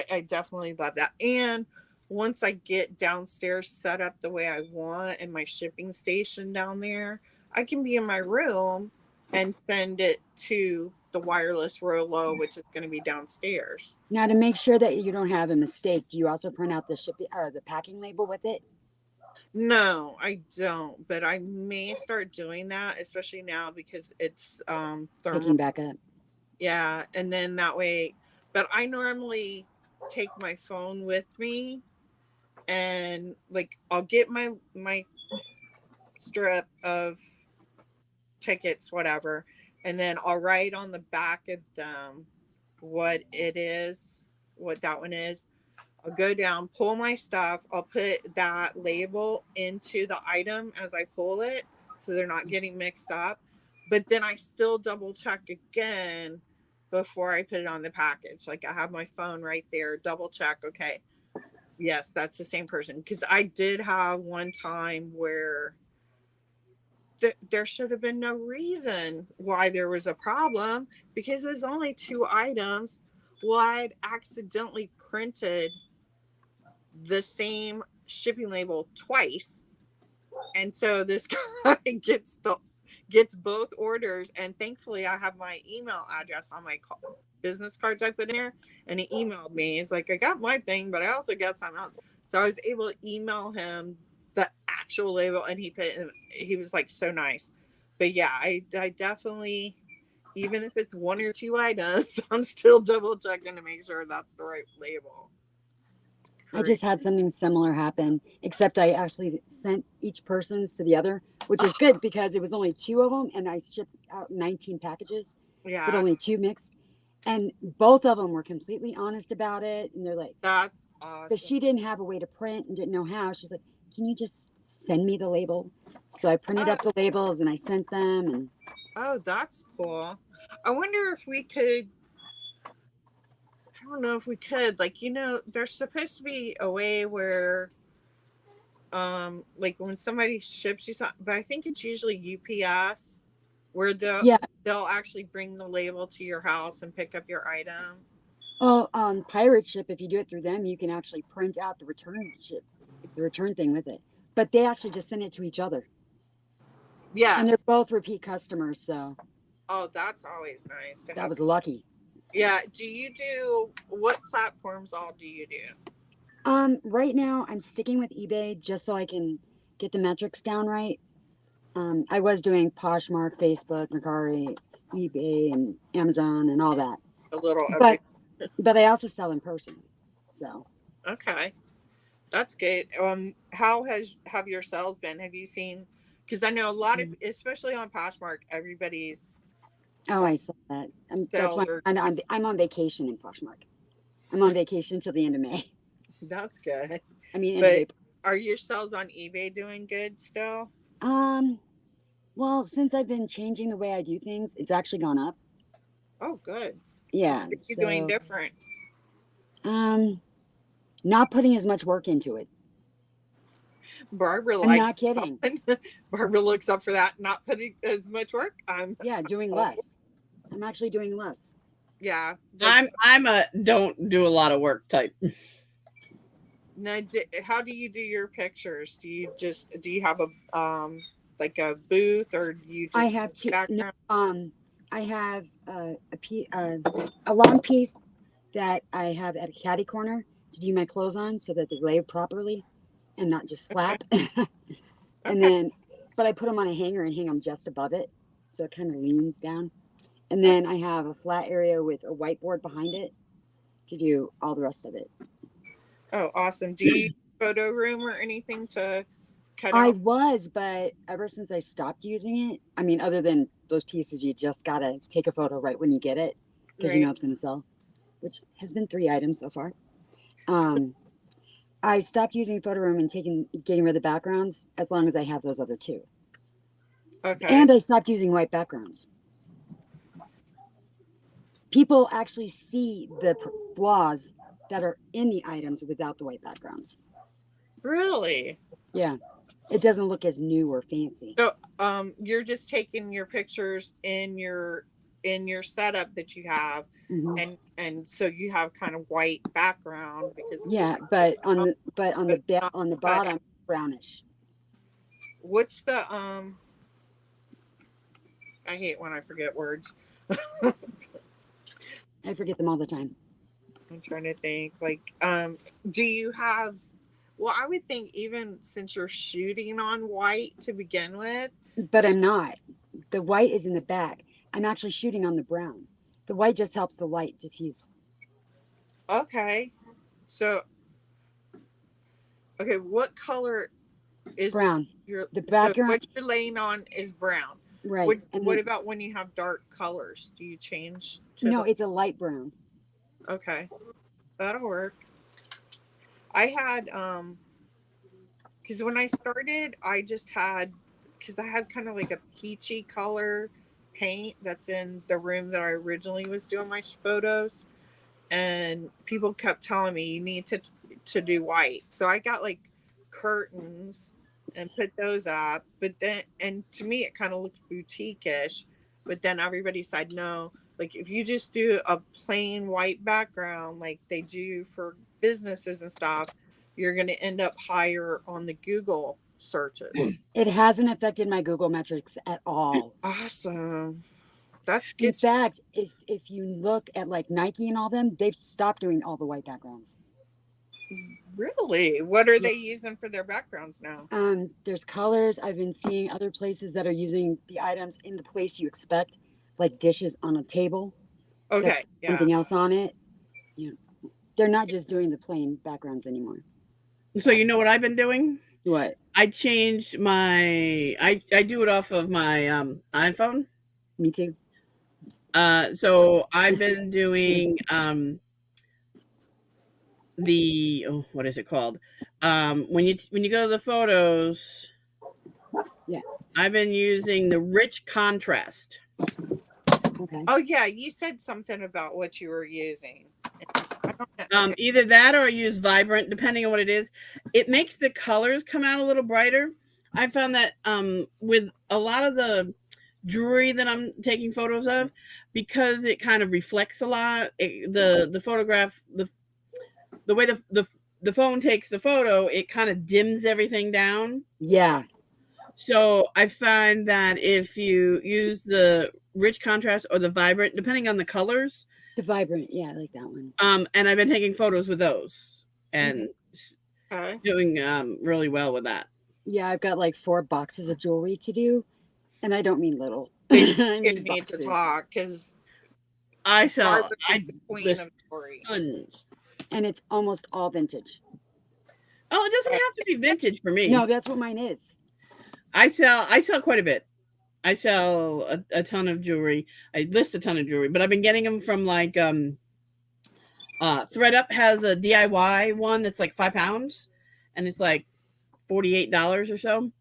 I definitely love that. And once I get downstairs set up the way I want in my shipping station down there, I can be in my room and send it to the wireless Rolo, which is going to be downstairs. Now, to make sure that you don't have a mistake, do you also print out the shipping or the packing label with it? No, I don't, but I may start doing that, especially now because it's thermal. Picking back up. Yeah, and then that way, but I normally take my phone with me, and like I'll get my strip of tickets, whatever, and then I'll write on the back of them what it is, what that one is. I'll go down, pull my stuff. I'll put that label into the item as I pull it so they're not getting mixed up. But then I still double check again before I put it on the package. Like I have my phone right there, double check. Okay, yes, that's the same person. Because I did have one time where there should have been no reason why there was a problem because it was only two items. Well, I'd accidentally printed the same shipping label twice, and so this guy gets both orders, and thankfully I have my email address on my business cards I put in there, and he emailed me. He's like, I got my thing, but I also got something else. So I was able to email him the actual label, and he was like so nice. But yeah, I definitely, even if it's one or two items, I'm still double checking to make sure that's the right label. I just had something similar happen, except I actually sent each person's to the other, which is good because it was only two of them, and I shipped out 19 packages, but Yeah, only two mixed. And both of them were completely honest about it. And they're like, that's but awesome. she didn't have a way to print and didn't know how. She's like, can you just send me the label? So I printed Oh, up the labels and I sent them. And oh, that's cool. I wonder if we could. I don't know if we could. Like, there's supposed to be a way where, like when somebody ships you something, but I think it's usually UPS, where yeah, they'll actually bring the label to your house and pick up your item. oh, on Pirate Ship, if you do it through them, you can actually print out the return thing with it. but they actually just send it to each other. Yeah. And they're both repeat customers, so. Oh, that's always nice. That was lucky. Yeah. What platforms all do you do? Right now I'm sticking with eBay just so I can get the metrics down right. I was doing Poshmark, Facebook, Mercari, eBay, and Amazon, and all that. A little. But I also sell in person. So. Okay, that's good. How have your sales been? Have you seen? Because I know a lot of, especially on Poshmark, everybody's. Oh, I saw that. That's why I'm on vacation in Poshmark. I'm on vacation until the end of May. That's good. I mean, but are your sales on eBay doing good still? Well, since I've been changing the way I do things, it's actually gone up. Oh, good. Yeah. What are you doing different? Not putting as much work into it. Barbara I'm not kidding. Barbara looks up for that. Not putting as much work. Doing less. I'm actually doing less. Yeah. I'm a don't do a lot of work type. Now, how do you do your pictures? Do you have a like a booth, or do you just? I have two. I have a long piece that I have at a caddy corner to do my clothes on so that they lay properly and not just flap. And then, but I put them on a hanger and hang them just above it, so it kind of leans down. And then I have a flat area with a whiteboard behind it to do all the rest of it. Oh, awesome. Do you use photo room or anything to cut out? I was, but ever since I stopped using it, I mean, other than those pieces, you just got to take a photo right when you get it because you know it's going to sell, which has been 3 items so far. I stopped using photo room and getting rid of the backgrounds as long as I have those other 2. Okay. And I stopped using white backgrounds. People actually see the flaws that are in the items without the white backgrounds. Really? Yeah. It doesn't look as new or fancy. So, you're just taking your pictures in your setup that you have, and so you have kind of white background because but on the bottom, brownish. What's the I hate when I forget words. I forget them all the time. I'm trying to think. Like, do you have? Well, I would think even since you're shooting on white to begin with. But I'm not. The white is in the back. I'm actually shooting on the brown. The white just helps the light diffuse. Okay. So, what color is brown? The background. So what you're laying on is brown. Right. What about when you have dark colors? Do you change to No, it's a light brown. Okay. That'll work. I had because when I started, I just had because I had kind of like a peachy color paint that's in the room that I originally was doing my photos, and people kept telling me you need to do white. So I got like curtains and put those up, but then, and to me it kind of looked boutique-ish, but then everybody said no, like if you just do a plain white background like they do for businesses and stuff, you're going to end up higher on the Google searches. It hasn't affected my Google metrics at all. Awesome. That's good. In fact, if you look at like Nike and all them, they've stopped doing all the white backgrounds. Really? What are they using for their backgrounds now? There's colors. I've been seeing other places that are using the items in the place you expect, like dishes on a table. Okay. Yeah. Something else on it. Yeah. They're not just doing the plain backgrounds anymore. So you know what I've been doing? What? I changed my I do it off of my iPhone. Me too. So I've been doing what is it called? When you go to the photos, yeah, I've been using the rich contrast. Okay. Oh yeah, you said something about what you were using. Either that or I use vibrant, depending on what it is. It makes the colors come out a little brighter. I found that with a lot of the jewelry that I'm taking photos of, because it kind of reflects a lot. The photograph, the way the the phone takes the photo, it kind of dims everything down. Yeah. So I find that if you use the rich contrast or the vibrant, depending on the colors, The vibrant. Yeah, I like that one. and I've been taking photos with those and Okay. doing really well with that. Yeah, I've got like 4 boxes of jewelry to do, and I don't mean little. Then I you mean need to boxes. talk because I Barbara is I the queen list of jewelry. tons. And it's almost all vintage. Oh, it doesn't have to be vintage for me. No, that's what mine is. I sell quite a bit. I sell a ton of jewelry. I list a ton of jewelry, but I've been getting them from like ThreadUp has a DIY one that's like £5, and it's like $48 or so.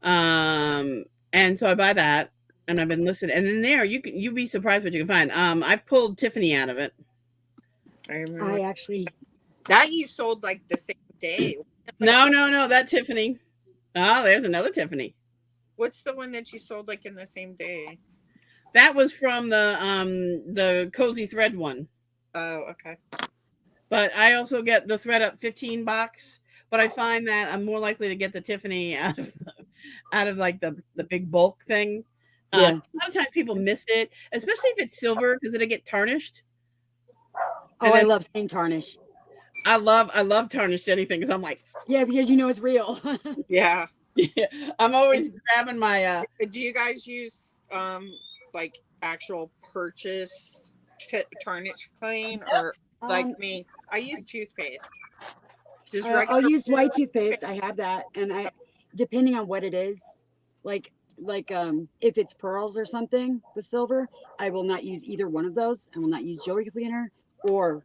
And so I buy that, and I've been listening. And in there, you'd be surprised what you can find. I've pulled Tiffany out of it. I remember I actually. that you sold like the same day. Like, No, that Tiffany. Oh, there's another Tiffany. what's the one that you sold like in the same day? That was from the Cozy Thread one. Oh, okay. But I also get the ThreadUp 15 box. But I find that I'm more likely to get the Tiffany out of like the big bulk thing. Yeah. A lot of times people miss it, especially if it's silver, because it'll get tarnished. Oh, I love seeing tarnish. I love tarnished anything because I'm like, Yeah, because you know it's real. Yeah. yeah, I'm always grabbing my. Do you guys use like actual purchase tarnish clean or like me? I use toothpaste. Just I'll regular. use white toothpaste. I have that, and I, depending on what it is, like if it's pearls or something with silver, I will not use either one of those. I will not use jewelry cleaner or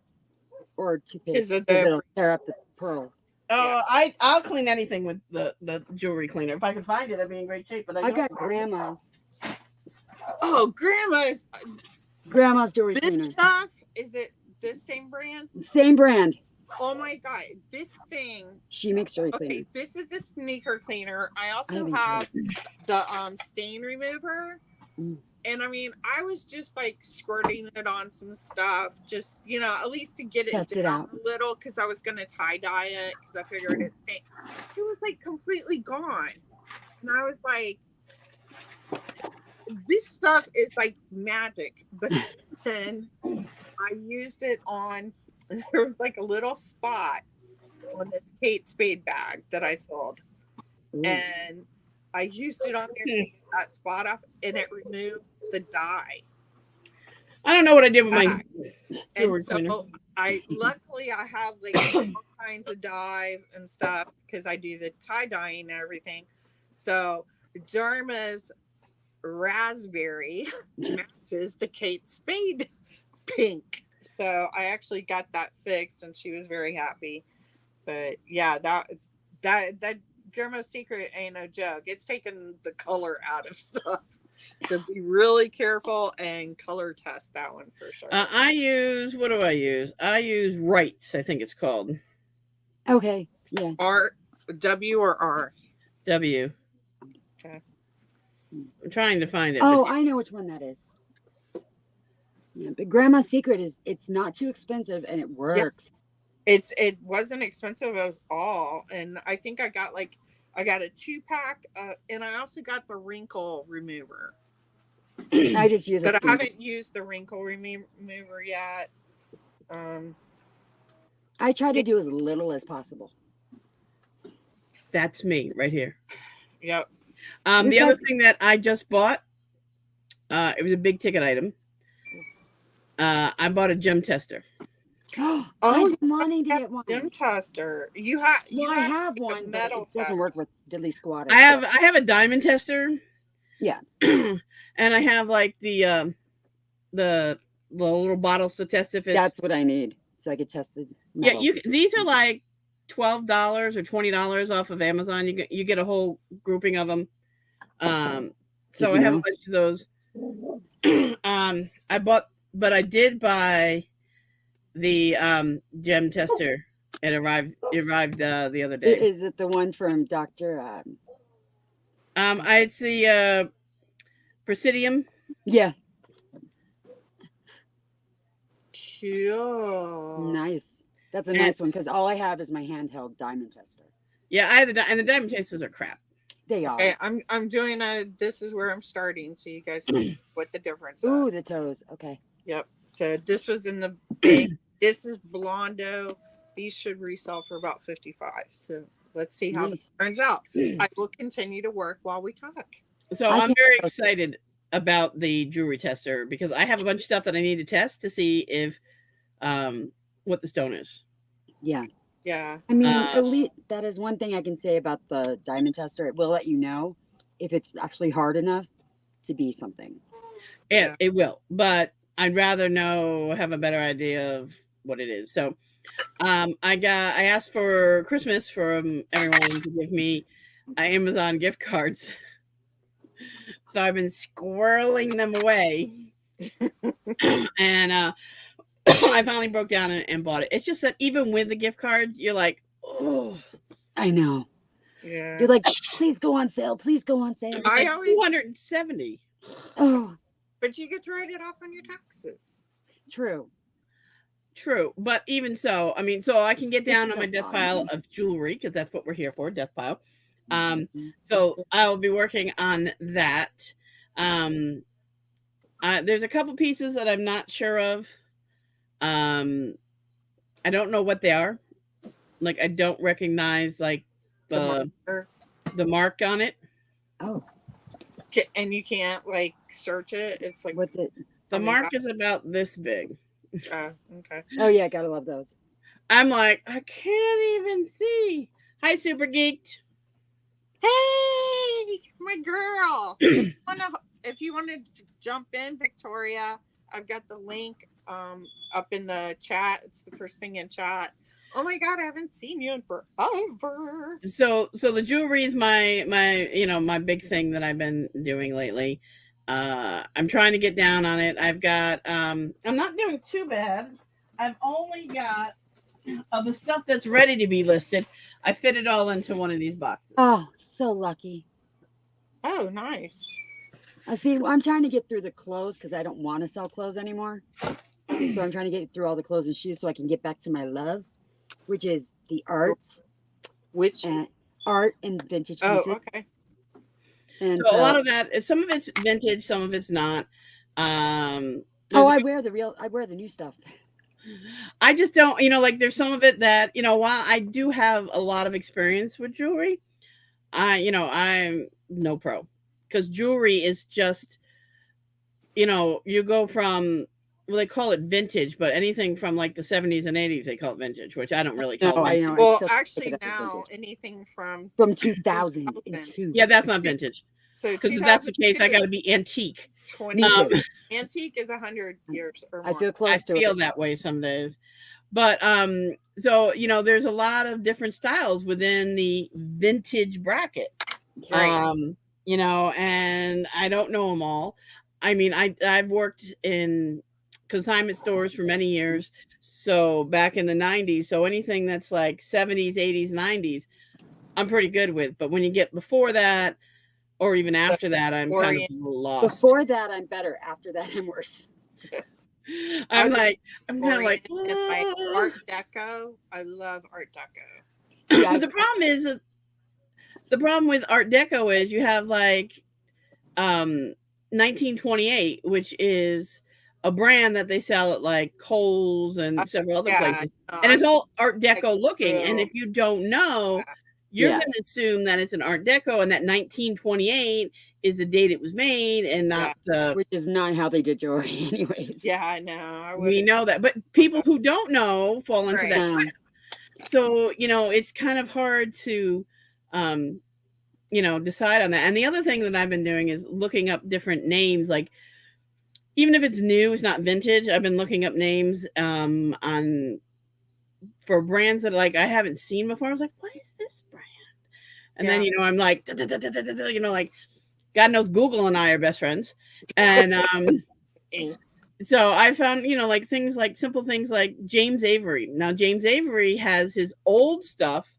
toothpaste it because it'll tear up the pearl. Oh, I'll clean anything with the jewelry cleaner if I can find it. I'd be in great shape. But I've got grandma's Oh, grandma's jewelry this cleaner. stuff. Is it this same brand? Same brand. Oh my god, this thing. She makes jewelry Okay, cleaner. this is the sneaker cleaner. I also haven't have the stain remover. Mm. And I mean, I was just like squirting it on some stuff, just at least to get it Test it down out. a little, because I was gonna tie dye it because I figured it was like completely gone, and I was like, this stuff is like magic. But then I used it on. There was like a little spot on this Kate Spade bag that I sold, Ooh. and I used it on there to get that spot off, and it removed the dye. I don't know what I did with my And so cleaner. luckily I have like all kinds of dyes and stuff because I do the tie dyeing and everything. So Dharma's raspberry matches the Kate Spade pink. So I actually got that fixed, and she was very happy. But yeah, that Grandma's secret ain't no joke. It's taking the color out of stuff. So be really careful and color test that one for sure. What do I use? I use Wrights, I think it's called. Okay. Yeah. W or R? W. Okay. I'm trying to find it. Oh, I know which one that is. Yeah, but Grandma's Secret it's not too expensive and it works. It wasn't expensive at all, and I think I got a 2-pack, and I also got the wrinkle remover. I just use it. But I haven't used the wrinkle remover yet. I try to do as little as possible. That's me right here. Yep. The other thing that I just bought, it was a big ticket item. I bought a gem tester. I've been wanting to get one. Gem tester. You have. Well, I have one, but it doesn't work with diddly squatter. I have a diamond tester. Yeah. And I have like the little bottles to test if it's. That's what I need, so I could test the. Metals. Yeah, these are like $12 or $20 off of Amazon. You get a whole grouping of them. So I have a bunch of those. I did buy the gem tester. It arrived the other day. Is it the one from Dr. It's the Presidium. Yeah. Cool. Nice. That's a And nice one because all I have is my handheld diamond tester. yeah, I had and the diamond tasters are crap. They Okay, are. I'm doing a. This is where I'm starting, so you guys can see what the difference are. Ooh, the toes. Okay. Yep. So this was in the big. This is Blondo. These should resell for about 55. So let's see how this Nice. turns out. I will continue to work while we talk. So I I'm can. very excited about the jewelry tester because I have a bunch of stuff that I need to test to see if what the stone is. Yeah. Yeah. I mean, Uh, at least that is one thing I can say about the diamond tester. It will let you know if it's actually hard enough to be something. it, Yeah. it will, but I'd rather have a better idea of what it is. So I asked for Christmas from everyone to give me Amazon gift cards. So I've been squirreling them away. And I finally broke down and bought it. It's just that even with the gift cards, you're like, oh, I know. Yeah. You're like, please go on sale. Please go on sale. it's I like always. 270. Oh, But you get to write it off on your taxes. true. True, but even so, I mean, so I can get This down is on my a death lot of pile money. of jewelry because that's what we're here for, death pile. Mhm. So I'll be working on that. Um, there's a couple pieces that I'm not sure of. Um, I don't know what they are. Like I don't recognize like The the marker. the mark on it. Oh, And you can't like search it. It's like what's it? The on the mark back. is about this big. Okay. Oh, yeah. Gotta love those. I'm like, I can't even see. Hi, Super Geeked. Hey, my girl. If you wanna jump in, Victoria, I've got the link up in the chat. It's the first thing in chat. Oh my god, I haven't seen you in forever. So the jewelry is my big thing that I've been doing lately. I'm trying to get down on it. I've got I'm not doing too bad. I've only got of the stuff that's ready to be listed. I fit it all into one of these boxes. Oh, so lucky. Oh, nice. I see. I'm trying to get through the clothes because I don't want to sell clothes anymore. So I'm trying to get through all the clothes and shoes so I can get back to my love, which is the arts Which and art and vintage oh, pieces. okay. And So a lot of that, some of it's vintage, some of it's not. oh, There's I wear the new stuff. I just don't, like there's some of it that, while I do have a lot of experience with jewelry, I'm no pro because jewelry is just, you go from, well, they call it vintage, but anything from like the 70s and 80s, they call it vintage, which I don't really call No, I vintage. know. I Well, still think actually of it as now vintage. anything from From 2002. Yeah, that's not vintage. so Because if that's the case, I 2002 got to be antique. 20 Me too. antique is 100 years or I more. feel I close to feel it. that way some days. But so there's a lot of different styles within the vintage bracket. Right. And I don't know them all. I mean, I've worked in consignment stores for many years. So back in the 90s, so anything that's like 70s, 80s, 90s, I'm pretty good with. But when you get before that, or even after that, I'm kind of Orient. lost. Before that, I'm better. After that, I'm worse. I'm kind of like, Oriented by Art Deco. I love Art Deco. Yeah, but the problem with Art Deco is you have like 1928, which is a brand that they sell at like Kohl's and several other Yeah, places, no, and it's I'm all Art like Deco looking. And real. if you don't know, you're Yeah. going to assume that it's an Art Deco, and that 1928 is the date it was made, and not the. which is not how they did jewelry, anyways. Yeah, I know. I We would. know that, but people who don't know fall into Right. that Um, trap. So it's kind of hard to decide on that. And the other thing that I've been doing is looking up different names, like even if it's new, it's not vintage. I've been looking up names on for brands that like I haven't seen before. I was like, what is this brand? And then I'm like, like God knows Google and I are best friends. And so I found, like things like simple things like James Avery. Now James Avery has his old stuff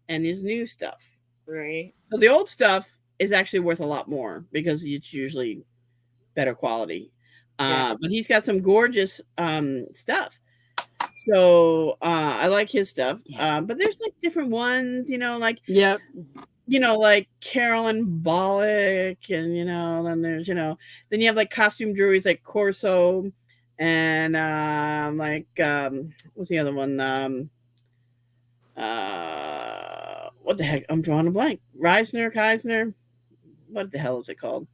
and his new stuff. Right. So the old stuff is actually worth a lot more because it's usually better quality. But he's got some gorgeous stuff. So I like his stuff. Yeah. But there's like different ones, like Yep. like Carolyn Bollock, and then there's then you have like costume jewelries like Corso, and what's the other one? What the heck? I'm drawing a blank. Reisner. What the hell is it called?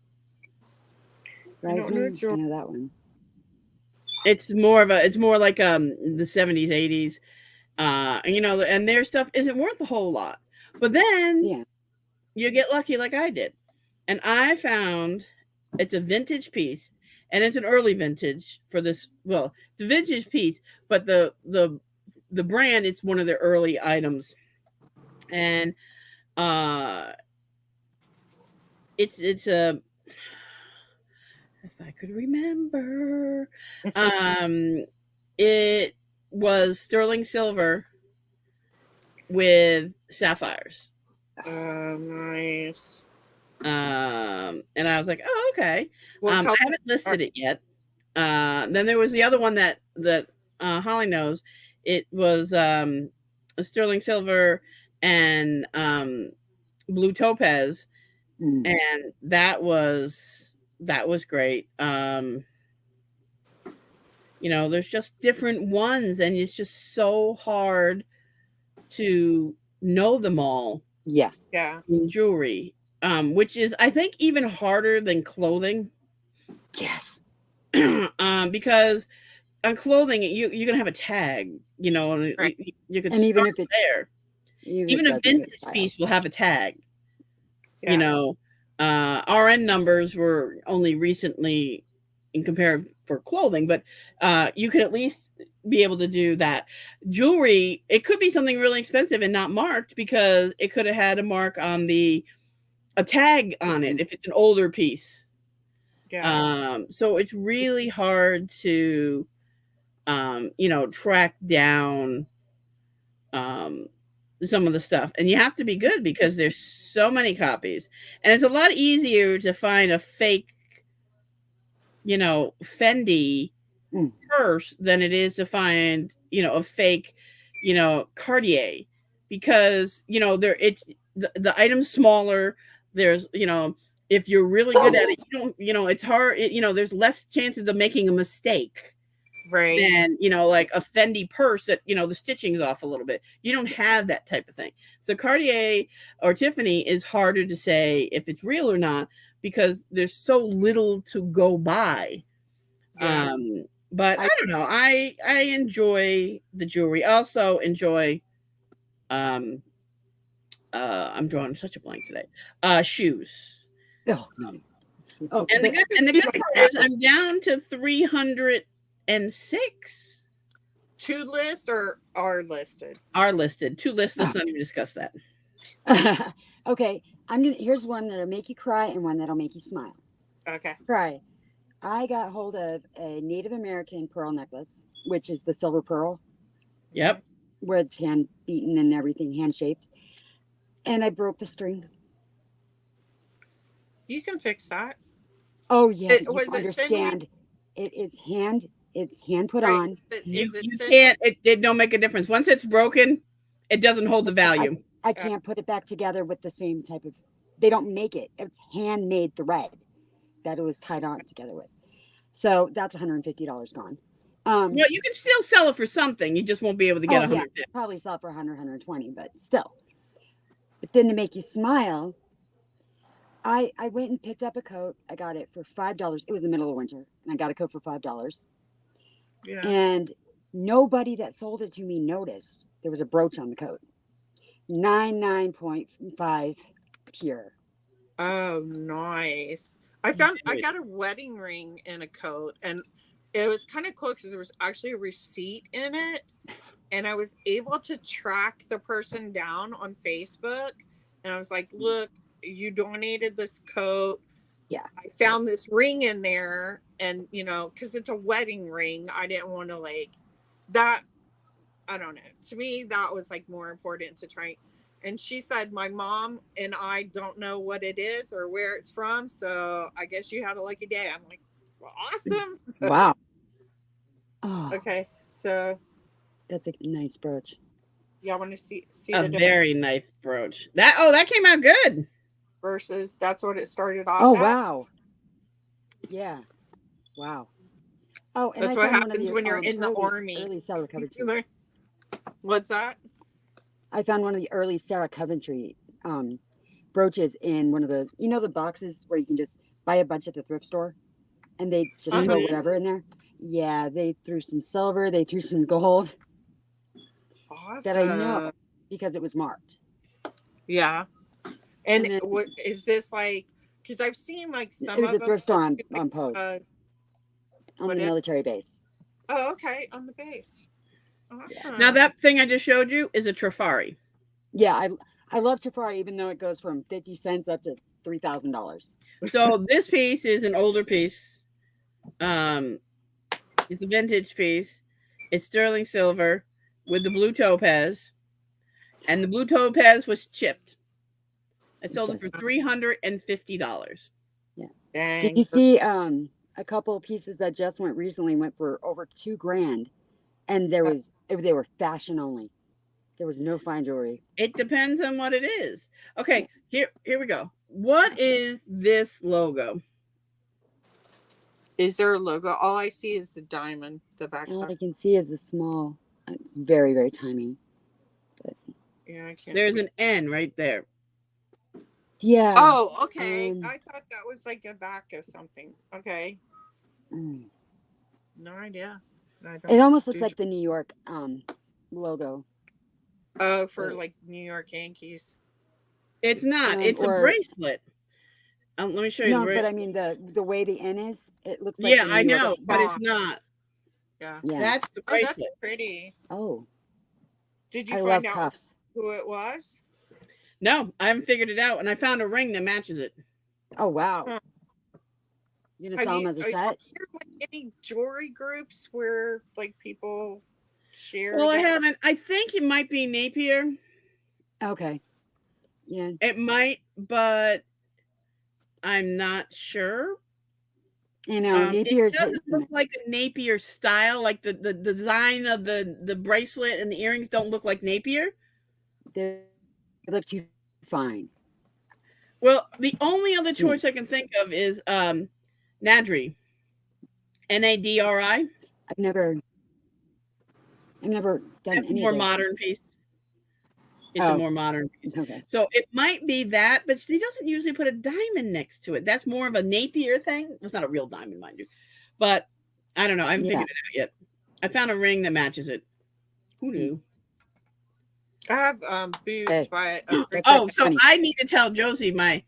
I don't know, Reisner. I George. know that one. It's more like the 70s, 80s. And their stuff isn't worth a whole lot. But then Yeah. you get lucky like I did. And I found it's a vintage piece, and it's an early vintage for this. Well, it's a vintage piece, but the brand, it's one of the early items. And it's a, if I could remember, it was sterling silver with sapphires. Nice. And I was like, oh, okay. What I color? haven't listed it yet. Then there was the other one that Holly knows. It was a sterling silver and blue topaz, Mm. and that was great. There's just different ones, and it's just so hard to know them all Yeah. Yeah. in jewelry, which is, I think, even harder than clothing. Yes. Because on clothing, you're gonna have a tag, and Right. you could And even start if it there. Even a doesn't fit vintage style. piece will have a tag. Yeah. RN numbers were only recently in compared for clothing, but you could at least be able to do that. Jewelry, it could be something really expensive and not marked, because it could have had a mark on a tag on it if it's an older piece. Yeah. So it's really hard to track down some of the stuff, and you have to be good because there's so many copies, and it's a lot easier to find a fake Fendi Mm. purse than it is to find a fake Cartier, because it's the item's smaller. There's if you're really good at it, you don't it's hard, there's less chances of making a mistake Right. than like a Fendi purse that the stitching's off a little bit. You don't have that type of thing. So Cartier or Tiffany is harder to say if it's real or not, because there's so little to go by. Yeah. But I don't know, I enjoy the jewelry. I also enjoy I'm drawing such a blank today, shoes. Oh, no. Oh, And the good part is I'm down to 306. Two list or are listed? Are listed. Two lists. Let's not even discuss that. Okay, here's one that'll make you cry and one that'll make you smile. Okay. Cry. I got hold of a Native American pearl necklace, which is the silver pearl. Yep. Where it's hand beaten and everything, hand shaped. And I broke the string. You can fix that. Oh yeah, It- but was you it understand. It's hand put Right. on. You Cindy? can't. It don't make a difference. Once it's broken, it doesn't hold the value. I can't put it back together with the same type of. They don't make it. It's handmade thread that it was tied on together with. So that's $150 gone. Well, you can still sell it for something. You just won't be able to get 150. Probably sell it for 100, 120, but still. But then to make you smile, I went and picked up a coat. I got it for $5. It was the middle of winter, and I got a coat for $5. Yeah. And nobody that sold it to me noticed there was a brooch on the coat. 99.5 pure. Oh, nice. I got a wedding ring in a coat, and it was kind of cool because there was actually a receipt in it, and I was able to track the person down on Facebook, and I was like, look, you donated this coat. Yeah. I found this ring in there, and because it's a wedding ring, I didn't want to that. I don't know. To me, that was more important to try. And she said, my mom and I don't know what it is or where it's from. So I guess you had a lucky day. I'm like, well, awesome. So, Wow. Oh, okay. So That's a nice brooch. Y'all want to see A the difference very nice brooch. That came out good. versus that's what it started off Oh at. wow. Yeah. Wow. Oh, and That's I what found one of happens the when you're in the army. early Sarah Coventry. What's that? I found one of the early Sarah Coventry brooches in one of the the boxes where you can just buy a bunch at the thrift store and they just throw Uh-huh. whatever in there. Yeah, they threw some silver, they threw some gold that I know Awesome. because it was marked. Yeah. And And then what is this like? Because I've seen like it some was of a them. thrift store on, Like, post on what the is? military base. Oh, okay, on the base. Yeah. Now Awesome. that thing I just showed you is a Trifari. Yeah, I love Tafari even though it goes from 50 cents up to $3,000. So this piece is an older piece. It's a vintage piece. It's sterling silver with the blue topaz, and the blue topaz was chipped. I sold it Okay. for $350. Yeah. Did Dang. you see a couple of pieces that just went for over $2,000 and they were fashion only. There was no fine jewelry. It depends on what it is. Okay, here we go. What is this logo? Is there a logo? All I see is the diamond, the All backside. I can see is a small. It's very very tiny. But Yeah, I can't There's see. an N right there. yeah. Oh, okay. Um, I thought that was like a back of something. Okay. mm. No idea. I It don't almost looks do. like the New York logo. Oh, for But, like New York Yankees. It's not. It's a or bracelet. Let me show you the no, but I bracelet. mean the way the N is, it looks like Yeah, the I New York. know, but it's Font. not. Yeah. Yeah. That's the Oh, that's bracelet. pretty. Oh, Did you I find love out cuffs. who it was? No, I haven't figured it out, and I found a ring that matches it. Oh wow. Huh. You gonna Have sell you them as a are set? there like any jewelry groups where like people share Well, I that? haven't. I think it might be Napier. Okay. Yeah. It might, but I'm not sure. It Napier's hit doesn't and look like a Napier style. Like the design of the bracelet and the earrings don't look like Napier. they look too fine. Well, the only other Yeah. choice I can think of is Nadri. Nadri. I've never done That's a any of more those. modern piece. It's a Oh, more modern piece. okay. So it might be that, but she doesn't usually put a diamond next to it. That's more of a Napier thing. It's not a real diamond, mind you. But I don't know. I haven't Yeah. figured it out yet. I found a ring that matches it. Who knew? I have boots Hey, by that's Oh, so funny. I need to tell Josie my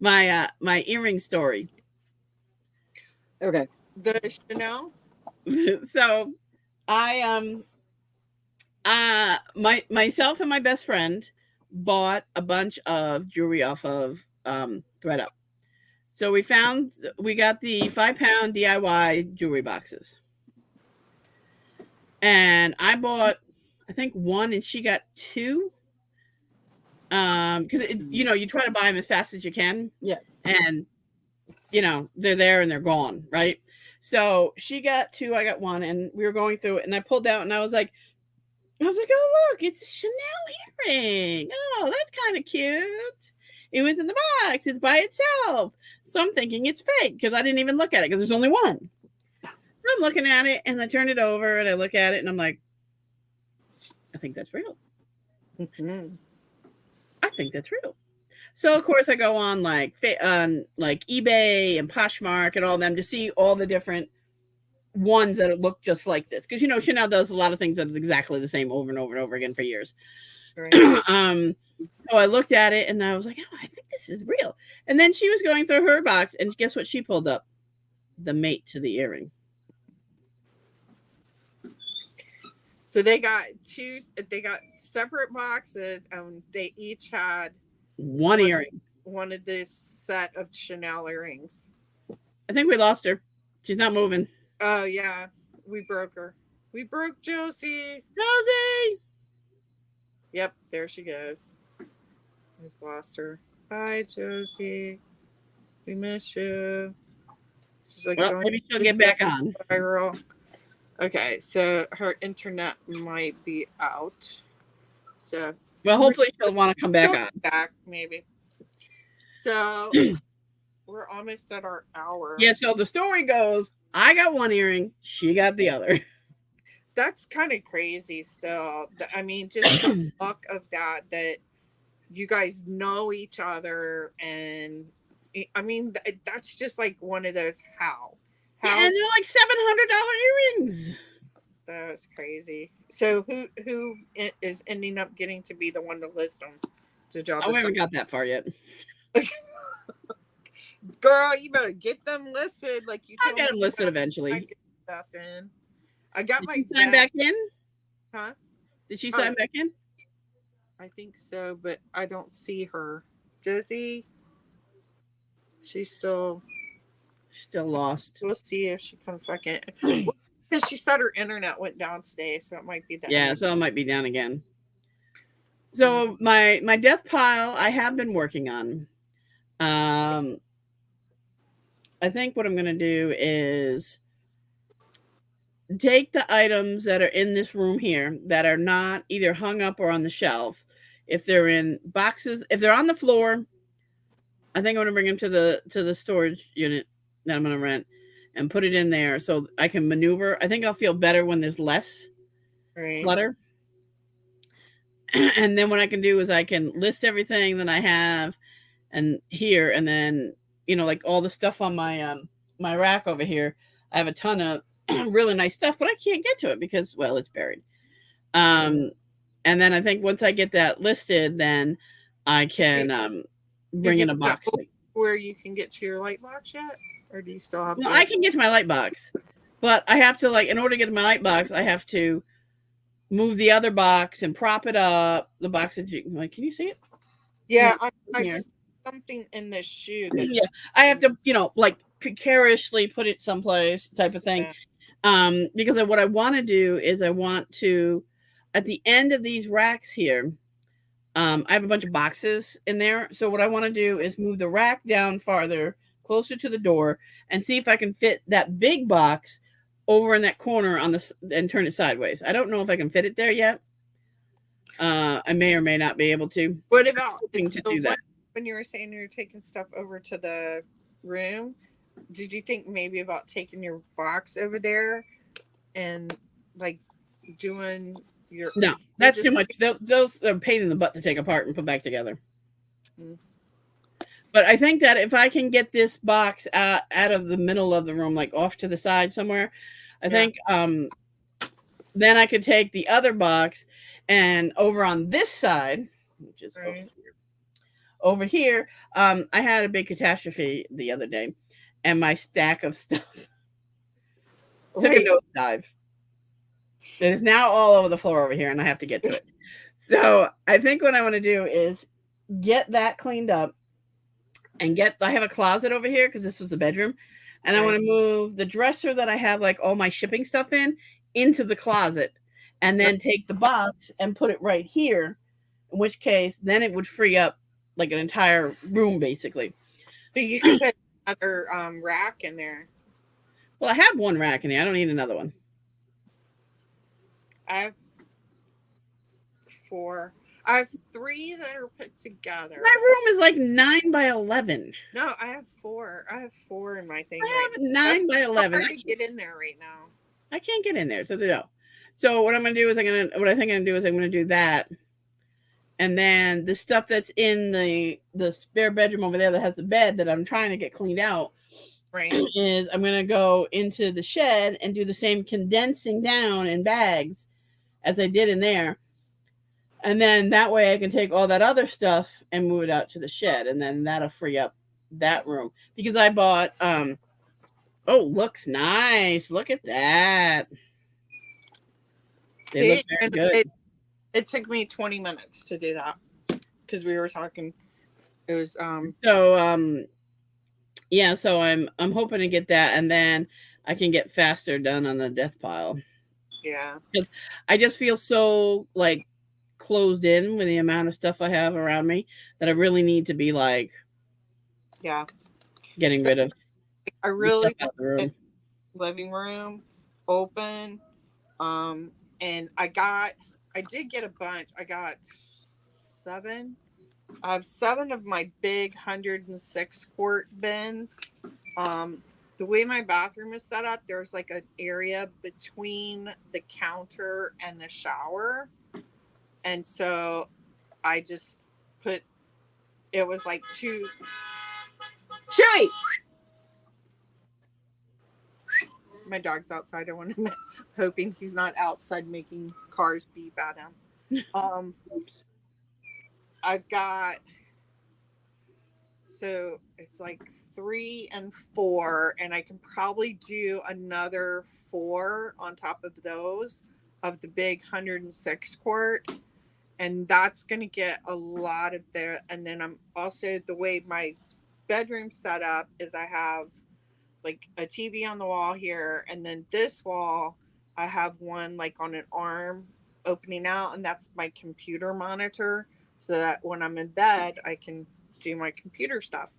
earring story. Okay. the Chanel. So I myself and my best friend bought a bunch of jewelry off of ThreadUp. So we got the 5-pound DIY jewelry boxes. And I bought I think one and she got two. Because you try to buy them as fast as you can. Yeah. And they're there and they're gone, right? So she got two, I got one, and we were going through it, and I pulled out and I was like, oh look, it's a Chanel earring. Oh, that's kind of cute. It was in the box. It's by itself. So I'm thinking it's fake because I didn't even look at it because there's only one. So I'm looking at it and I turn it over and I look at it and I'm like, I think that's real. Mm-hmm. I think that's real. So of course I go on like eBay and Poshmark and all of them to see all the different ones that look just like this because Chanel does a lot of things that are exactly the same over and over and over again for years. Right. So I looked at it and I was like, oh, I think this is real. And then she was going through her box and guess what she pulled up? The mate to the earring. So they got separate boxes and they each had One earring. one of this set of Chanel earrings. I think we lost her. She's not moving. Oh yeah, we broke her. We broke Josie. Josie! Yep, there she goes. We've lost her. Bye, Josie. We miss you. She's like, Well, maybe she'll get back on. viral. Okay, so her internet might be out. So Well, hopefully she'll want to come back she'll on. be back maybe. So we're almost at our hour. Yeah, so the story goes, I got one earring, she got the other. That's kind of crazy still. I mean, just the luck of that you guys know each other, and I mean that's just like one of those Yeah, how and they're like $700 earrings. that's crazy. So who is ending up getting to be the one to list them? Did y'all Oh, I haven't decide? got that far yet. Girl, you better get them listed. Like you I'll told get me them listed about I eventually. get stuff in. I got Did my she sign vet, back in? huh? Did she Oh, sign back in? I think so, but I don't see her. Josie, she's still. Still lost. We'll see if she comes back in. Because she said her internet went down today, so it might be the Yeah, internet. so it might be down again. Mm. So my death pile I have been working on. I think what I'm gonna do is take the items that are in this room here that are not either hung up or on the shelf. If they're in boxes, if they're on the floor, I think I'm gonna bring them to the storage unit that I'm gonna rent and put it in there so I can maneuver. I think I'll feel better when there's less Right. clutter. And then what I can do is I can list everything that I have and here, and then like all the stuff on my rack over here. I have a ton of really nice stuff, but I can't get to it because, well, it's buried. um and then I think once I get that listed, then I can Did bring you in a get box. where you can get to your light box yet? Or do you still have Well, to? I can get to my light box, but I have to, like, in order to get to my light box, I have to move the other box and prop it up. The box that you like, can you see it? Yeah, Yeah, I here. just something in this shoe that's Yeah, I have to, like, precariously put it someplace, type of thing. yeah. Because what I want to do is I want to, at the end of these racks here, I have a bunch of boxes in there. So what I want to do is move the rack down farther, closer to the door, and see if I can fit that big box over in that corner and turn it sideways. I don't know if I can fit it there yet. I may or may not be able to. What about Hoping to so do that. when you were saying you're taking stuff over to the room? Did you think maybe about taking your box over there and like doing your No, you're that's just too much. Those are a pain in the butt to take apart and put back together. mm, But I think that if I can get this box out of the middle of the room, like off to the side somewhere, I yeah, think then I could take the other box and over on this side, which is right. over here, I had a big catastrophe the other day, and my stack of stuff took a Wait, nosedive. It is now all over the floor over here, and I have to get to it. So I think what I want to do is get that cleaned up and I have a closet over here because this was a bedroom, and I want right. to move the dresser that I have like all my shipping stuff into the closet, and then take the box and put it right here, in which case then it would free up like an entire room basically. So you could put another rack in there. Well, I have one rack in there. I don't need another one. I have 4. I have 3 that are put together. My room is like 9 by 11. No, I have 4. I have 4 in my thing I right have now. 9 by 11. Hard to get in there right now. I can't get in there, so no. So what I'm gonna do is what I think I'm gonna do is I'm gonna do that, and then the stuff that's in the spare bedroom over there that has the bed that I'm trying to get cleaned out, Right. is I'm gonna go into the shed and do the same condensing down in bags as I did in there, and then that way I can take all that other stuff and move it out to the shed, and then that'll free up that room because I bought oh, looks nice. Look at that. They See, look very and good. it took me 20 minutes to do that because we were talking. It was So yeah, so I'm hoping to get that, and then I can get faster done on the death pile. yeah. Because I just feel so like closed in with the amount of stuff I have around me that I really need to be like Yeah. getting rid of I the stuff really out want of the room. the living room open Um, and I did get a bunch. I got 7. I have 7 of my big 106-quart bins. Um, the way my bathroom is set up, there's like an area between the counter and the shower. And so I just put, it was like 2. Chewy! My dog's outside. I want to, hoping he's not outside making cars beep at him. Oops. I've got, so it's like 3 and 4, and I can probably do another 4 on top of those of the big 106-quart, and that's going to get a lot of there. And then I'm also, the way my bedroom set up is I have like a TV on the wall here, and then this wall I have one like on an arm opening out, and that's my computer monitor, so that when I'm in bed I can do my computer stuff.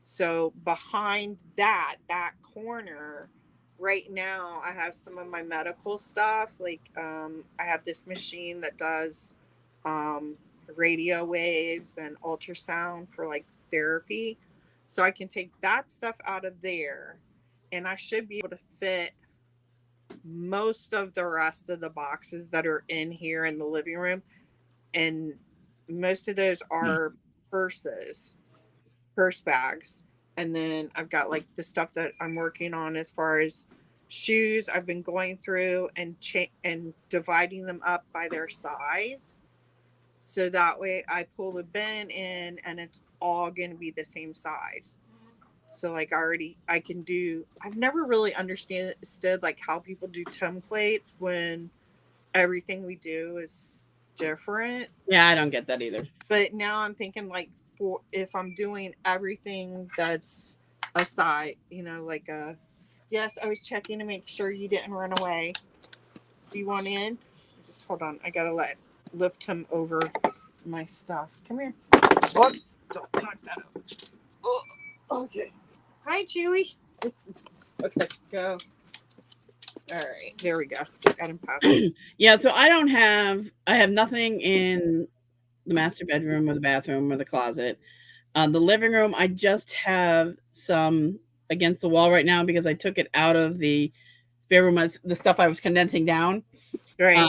So behind that corner right now I have some of my medical stuff, like I have this machine that does um, radio waves and ultrasound for like therapy. So I can take that stuff out of there, and I should be able to fit most of the rest of the boxes that are in here in the living room. And most of those are purses, purse bags. And then I've got like the stuff that I'm working on as far as shoes. I've been going through and dividing them up by their size. So that way I pull the bin in and it's all going to be the same size. So like I can do, I've never really understood like how people do templates when everything we do is different. Yeah, I don't get that either. But now I'm thinking like, for if I'm doing everything that's aside, like yes, I was checking to make sure you didn't run away. Do you want in? Just hold on. I gotta lift him over my stuff. Come here. Oops. Don't knock that out. Oh, okay. Hi, Chewy. Okay, go. All right, there we go. Got him past. Yeah, so I have nothing in the master bedroom or the bathroom or the closet. The living room, I just have some against the wall right now because I took it out of the spare room as the stuff I was condensing down. Right.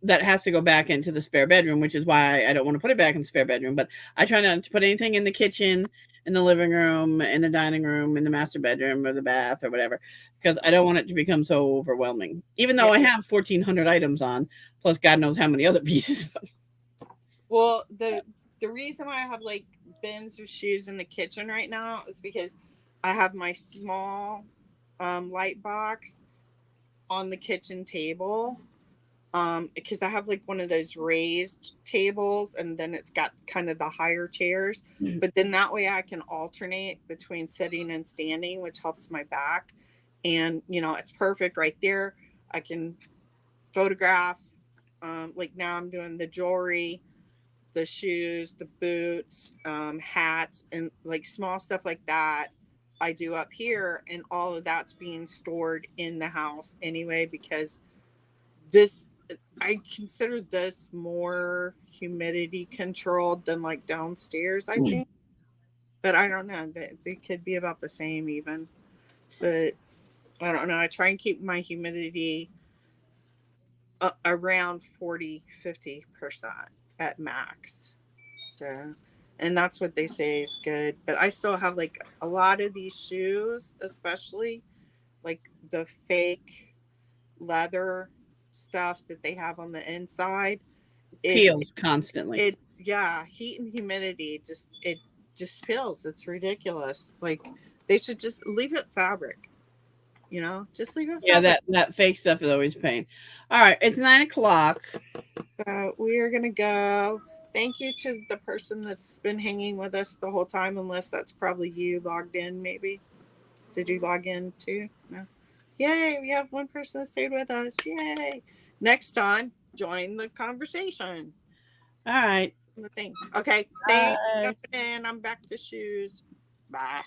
That has to go back into the spare bedroom, which is why I don't want to put it back in the spare bedroom. But I try not to put anything in the kitchen, in the living room, in the dining room, in the master bedroom, or the bath, or whatever, because I don't want it to become so overwhelming. Even though I have 1,400 items on, plus God knows how many other pieces. Well, the reason why I have like bins of shoes in the kitchen right now is because I have my small light box on the kitchen table. Because I have like one of those raised tables, and then it's got kind of the higher chairs, but then that way I can alternate between sitting and standing, which helps my back. And it's perfect right there. I can photograph, like now I'm doing the jewelry, the shoes, the boots, hats, and like small stuff like that I do up here, and all of that's being stored in the house anyway, because I consider this more humidity controlled than like downstairs, I think. But I don't know. They could be about the same even. But I don't know. I try and keep my humidity around 40-50% at max. So, and that's what they say is good. But I still have like a lot of these shoes, especially like the fake leather stuff that they have on the inside. Peels constantly. It's heat and humidity just peels. It's ridiculous. Like they should just leave it fabric. Just leave it fabric. Yeah, that fake stuff is always pain. All right, it's 9:00. So we are gonna go. Thank you to the person that's been hanging with us the whole time, unless that's probably you logged in, maybe. Did you log in too? No. Yay, we have one person that stayed with us. Yay. Next time, join the conversation. All right. The thing. Okay. Thanks for jumping in. I'm back to shoes. Bye.